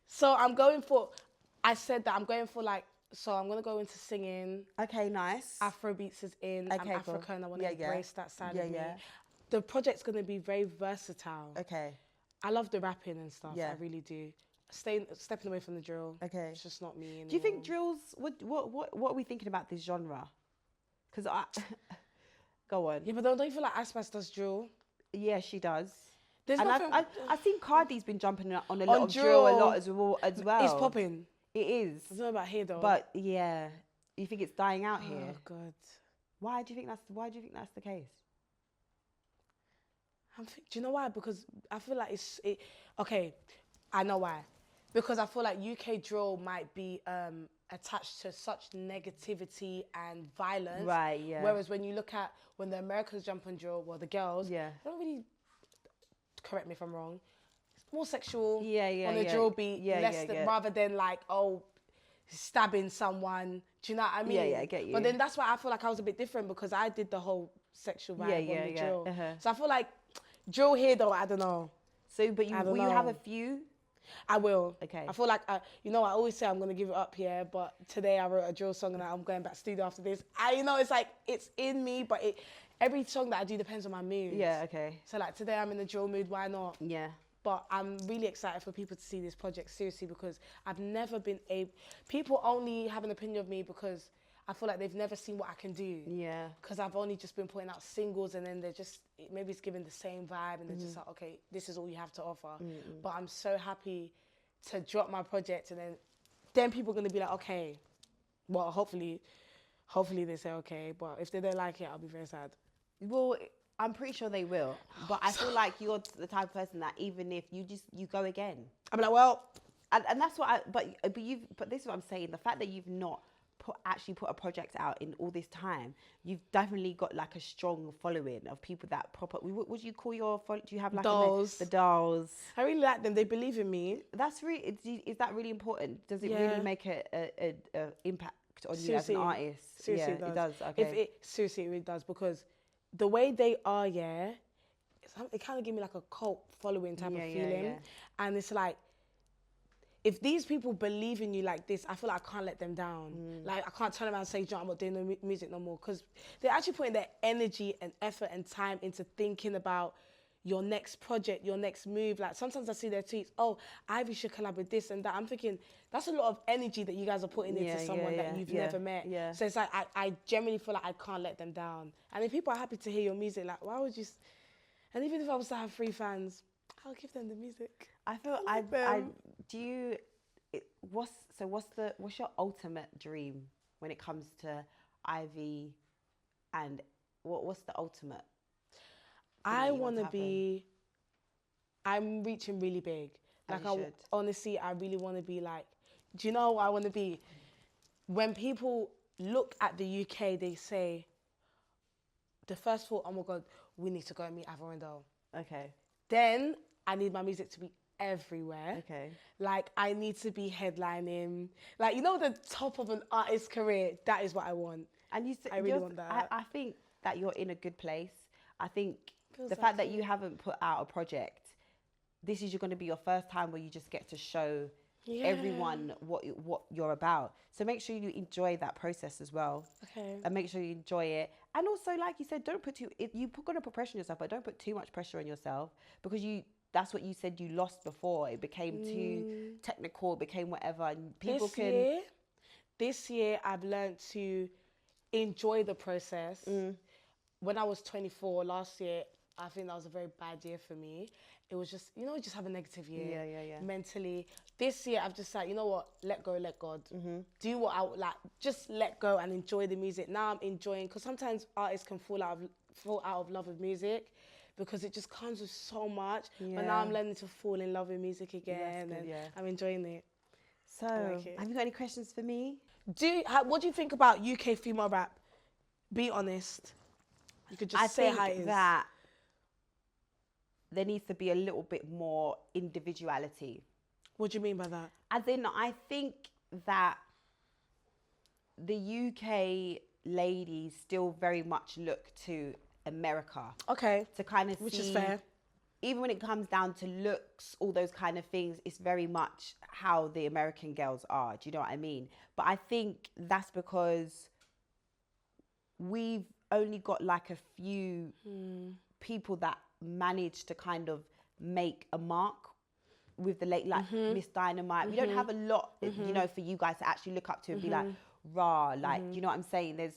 S2: So I said that I'm going for I'm going to go into singing.
S1: Okay, nice.
S2: Afrobeats is in.
S1: Okay,
S2: I'm
S1: cool.
S2: African. I want to embrace that side of me.
S1: Yeah.
S2: The project's going to be very versatile.
S1: Okay.
S2: I love the rapping and stuff.
S1: Yeah.
S2: I really do. stepping away from the drill.
S1: Okay.
S2: It's just not me anymore.
S1: Do you think drills? What are we thinking about this genre? Because go on.
S2: Yeah, but don't you feel like Ice Spice does drill?
S1: Yeah, she does.
S2: There's
S1: and
S2: nothing.
S1: I've seen Cardi's been jumping on a lot of drill a lot as well.
S2: It's popping.
S1: It is.
S2: I don't know about here though.
S1: But yeah, you think it's dying out here?
S2: Oh God.
S1: Why do you think that's the case?
S2: Do you know why? Because I feel like okay, I know why. Because I feel like UK drill might be attached to such negativity and violence.
S1: Right, yeah.
S2: Whereas when you look at when the Americans jump on drill, well, the girls,
S1: yeah,
S2: they don't really, correct me if I'm wrong, it's more sexual
S1: on
S2: the drill beat, rather than like, stabbing someone. Do you know what I mean?
S1: Yeah, I get you.
S2: But then that's why I feel like I was a bit different because I did the whole sexual vibe on the drill. So I feel like drill here though, I don't know.
S1: So, but will you have a few?
S2: I will.
S1: Okay.
S2: I feel like, I always say I'm going to give it up here, but today I wrote a drill song and I'm going back to studio after this. It's like, it's in me, but every song that I do depends on my mood.
S1: Yeah, okay.
S2: So like today I'm in the drill mood, why not?
S1: Yeah.
S2: But I'm really excited for people to see this project seriously because I've never been people only have an opinion of me because I feel like they've never seen what I can do.
S1: Yeah.
S2: Because I've only just been putting out singles and then they're just, maybe it's giving the same vibe and they're just like, okay, this is all you have to offer. But I'm so happy to drop my project and then people are going to be like, okay, well, hopefully they say okay. But if they don't like it, I'll be very sad.
S1: Well, I'm pretty sure they will. But I feel like you're the type of person that even if you go again.
S2: I'm like, well.
S1: And that's what but this is what I'm saying. The fact that you've not actually put a project out in all this time, you've definitely got like a strong following of people that would you call your do you have like
S2: dolls?
S1: The dolls.
S2: I really like them. They believe in me.
S1: That's really, is that really important? Does it really make a impact on you as an artist?
S2: Seriously,
S1: it does. Okay.
S2: Seriously, it really does because the way they are, it kind of give me like a cult following type of feeling, and it's like, if these people believe in you like this, I feel like I can't let them down. Like, I can't turn around and say, I'm not doing no music no more. Because they're actually putting their energy and effort and time into thinking about your next project, your next move. Like, sometimes I see their tweets, Ivy should collab with this and that. I'm thinking, that's a lot of energy that you guys are putting into someone that you've never met. Yeah. So it's like, I genuinely feel like I can't let them down. And if people are happy to hear your music, like, why would you... And even if I was to have 3 fans, I'll give them the music.
S1: I feel what's your ultimate dream when it comes to Ivy, and what's the ultimate?
S2: I want to be. I'm reaching really big. Like honestly, I really want to be like. Do you know what I want to be? When people look at the UK, they say. The first thought, oh my God, we need to go and meet Ivorian Doll.
S1: Okay.
S2: Then I need my music to be everywhere.
S1: Okay.
S2: Like, I need to be headlining. Like, the top of an artist's career, that is what I want.
S1: And
S2: I really want that.
S1: I think that you're in a good place. I think the fact that you haven't put out a project, this is going to be your first time where you just get to show everyone what you're about. So make sure you enjoy that process as well.
S2: Okay.
S1: And make sure you enjoy it. And also, like you said, you're going to put pressure on yourself, but don't put too much pressure on yourself because that's what you said you lost before. It became too technical, it became whatever. And people
S2: This year, I've learned to enjoy the process. When I was 24 last year, I think that was a very bad year for me. It was just, just have a negative year mentally. This year, I've just like, you know what? Let go, let God. Do what I like. Just let go and enjoy the music. Now I'm enjoying, because sometimes artists can fall out of love with music because it just comes with so much. Yeah. But now I'm learning to fall in love with music again, and I'm enjoying it.
S1: So, have you got any questions for me?
S2: What do you think about UK female rap? Be honest. You could just say how it is. I think
S1: that there needs to be a little bit more individuality.
S2: What do you mean by that?
S1: As in, I think that the UK ladies still very much look to America.
S2: Okay.
S1: To kind of
S2: Which is fair.
S1: Even when it comes down to looks, all those kind of things, it's very much how the American girls are. Do you know what I mean? But I think that's because we've only got like a few people that manage to kind of make a mark with the late, like Miss Dynamite. We don't have a lot, you know, for you guys to actually look up to and be like, rah, like, you know what I'm saying? There's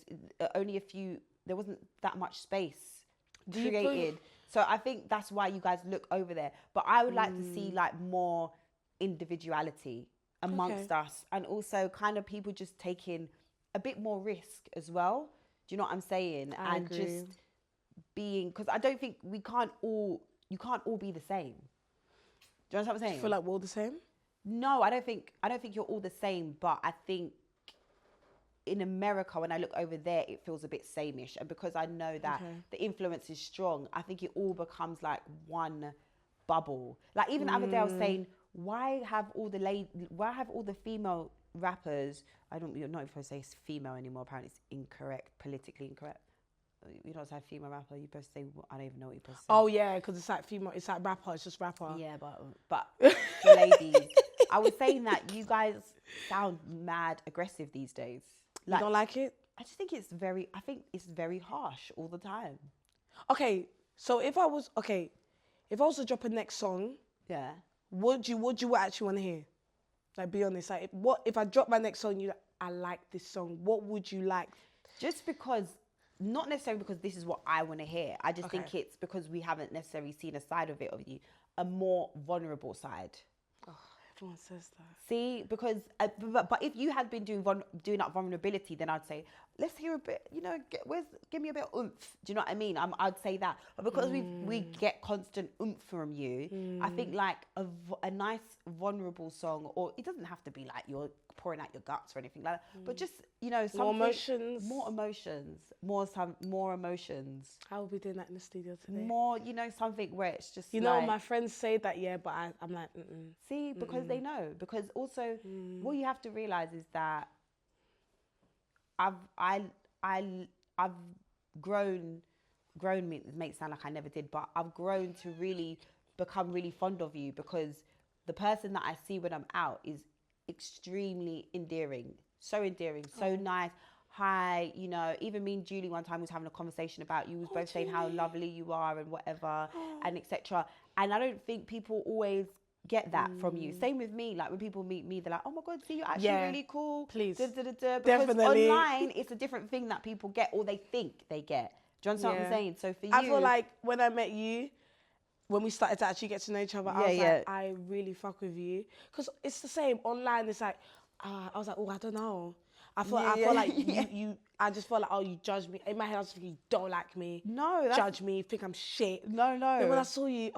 S1: only a few, there wasn't that much space created. So I think that's why you guys look over there. But I would like to see like more individuality amongst us, and also kind of people just taking a bit more risk as well. Do you know what I'm saying?
S2: I
S1: and
S2: agree.
S1: Just being, because I don't think you can't all be the same. Do you understand what I'm saying?
S2: Do you feel like we're all the same?
S1: No, I don't think you're all the same, but I think in America, when I look over there, it feels a bit sameish. And because I know that the influence is strong, I think it all becomes like one bubble. Like even the other day I was saying, why have all the female rappers, you're not even supposed to say female anymore, apparently it's incorrect, politically incorrect. You don't say female rapper, you're supposed to say, I don't even know what you're supposed to say.
S2: Oh yeah, because it's like female, it's like rapper, it's just rapper.
S1: Yeah, but the ladies, I was saying that you guys sound mad aggressive these days.
S2: Like, you don't like it?
S1: I just think it's very harsh all the time.
S2: Okay, so if I was to drop a next song,
S1: yeah,
S2: what you actually want to hear? Like, be honest. Like, if I drop my next song, I like this song. What would you like?
S1: Just because, not necessarily because this is what I want to hear. I just think it's because we haven't necessarily seen a side of you, a more vulnerable side.
S2: Oh, everyone says that.
S1: See, because but if you had been doing that vulnerability, then I'd say, let's hear a bit. You know, give me a bit of oomph. Do you know what I mean? I'd say that. But because we get constant oomph from you, I think like a nice vulnerable song, or it doesn't have to be like you're pouring out your guts or anything like that, but just, you know, something, more emotions.
S2: I will be doing that in the studio today.
S1: More, you know, something where it's just,
S2: you know, my friends say that, yeah, but I'm like,
S1: See, because they know. Because also, what you have to realize is that I've grown. May sound like I never did, but I've grown to really become really fond of you, because the person that I see when I'm out is extremely endearing, so nice. Hi, you know, even me and Julie one time was having a conversation about you, was both saying how lovely you are and whatever, and etc. And I don't think people always get that from you. Same with me, like when people meet me, they're like, oh my God, see, you're actually really cool.
S2: Please.
S1: Because
S2: Definitely.
S1: online, it's a different thing that people get, or they think they get. Do you understand what I'm saying? So for you,
S2: I feel like when I met you, when we started to actually get to know each other, I was like, I really fuck with you. Because it's the same. Online, it's like, I was like, oh, I don't know. I feel like I just felt like, oh, you judge me. In my head, I was thinking, you don't like me.
S1: No.
S2: Judge me, think I'm shit.
S1: No.
S2: And when I saw you,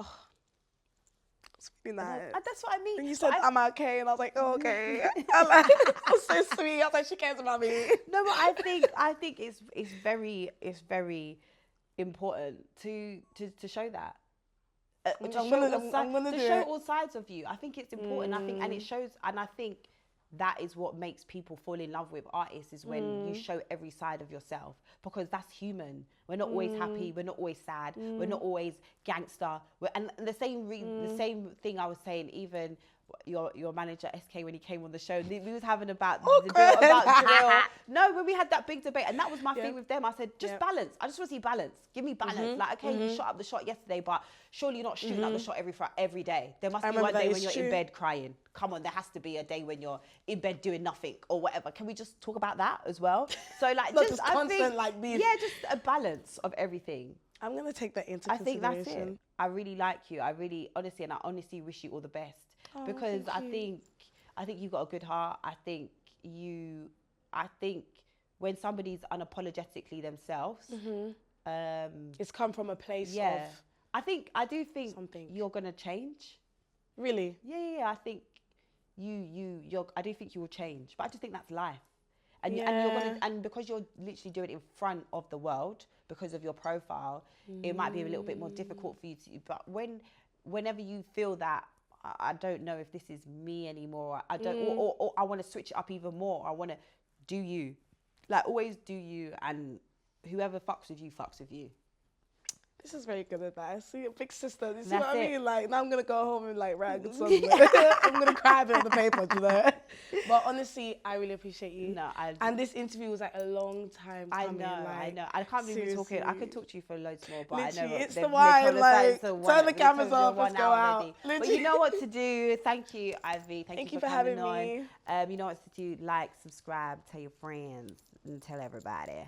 S2: it's really nice.
S1: That's what I mean.
S2: And you said, I'm okay. And I was like, oh, okay. I'm so sweet. I was like, she cares about me.
S1: No, but I think it's very important to show that. To show all sides of you. I think it's important. I think, and it shows, and I think that is what makes people fall in love with artists, is when you show every side of yourself, because that's human. We're not always happy. We're not always sad. We're not always gangster. And the same thing I was saying, even your manager SK, when he came on the show, we was having about drill. No, when we had that big debate, and that was my thing with them. I said, just balance. I just want to see balance. Give me balance. Like, okay, you shot up the shot yesterday, but surely you're not shooting up the shot every day. There must be one day when you're in bed crying. Come on, there has to be a day when you're in bed doing nothing or whatever. Can we just talk about that as well? So like,
S2: just constant like beef.
S1: Yeah, just a balance of everything.
S2: I'm gonna take that into consideration.
S1: I think that's it. I really like you. I honestly wish you all the best. Because I think you've got a good heart. I think when somebody's unapologetically themselves,
S2: it's come from a place of.
S1: I do think
S2: something.
S1: You're gonna change.
S2: Really?
S1: Yeah. I think I do think you will change, but I just think that's life. And you're and because you're literally doing it in front of the world because of your profile, it might be a little bit more difficult for you to. But whenever you feel that, I don't know if this is me anymore. I don't, or I want to switch it up even more. I want to do you, like always do you, and whoever fucks with you fucks with you.
S2: This is very good advice. See, big sister. You see
S1: That's
S2: what I
S1: it.
S2: mean? Like, now I'm going to go home and, like, write a good song. I'm going to cry a bit on the paper, you know? But honestly, I really appreciate you.
S1: No,
S2: and this interview was, like, a long time coming.
S1: I know. I can't believe we're talking. I could talk to you for loads more, but
S2: Literally,
S1: I know
S2: it's the wine. Like, turn the cameras off, let's go out.
S1: But you know what to do. Thank you, Ivy. Thank you for
S2: having
S1: coming
S2: me.
S1: on. You know what to do. Like, subscribe, tell your friends, and tell everybody.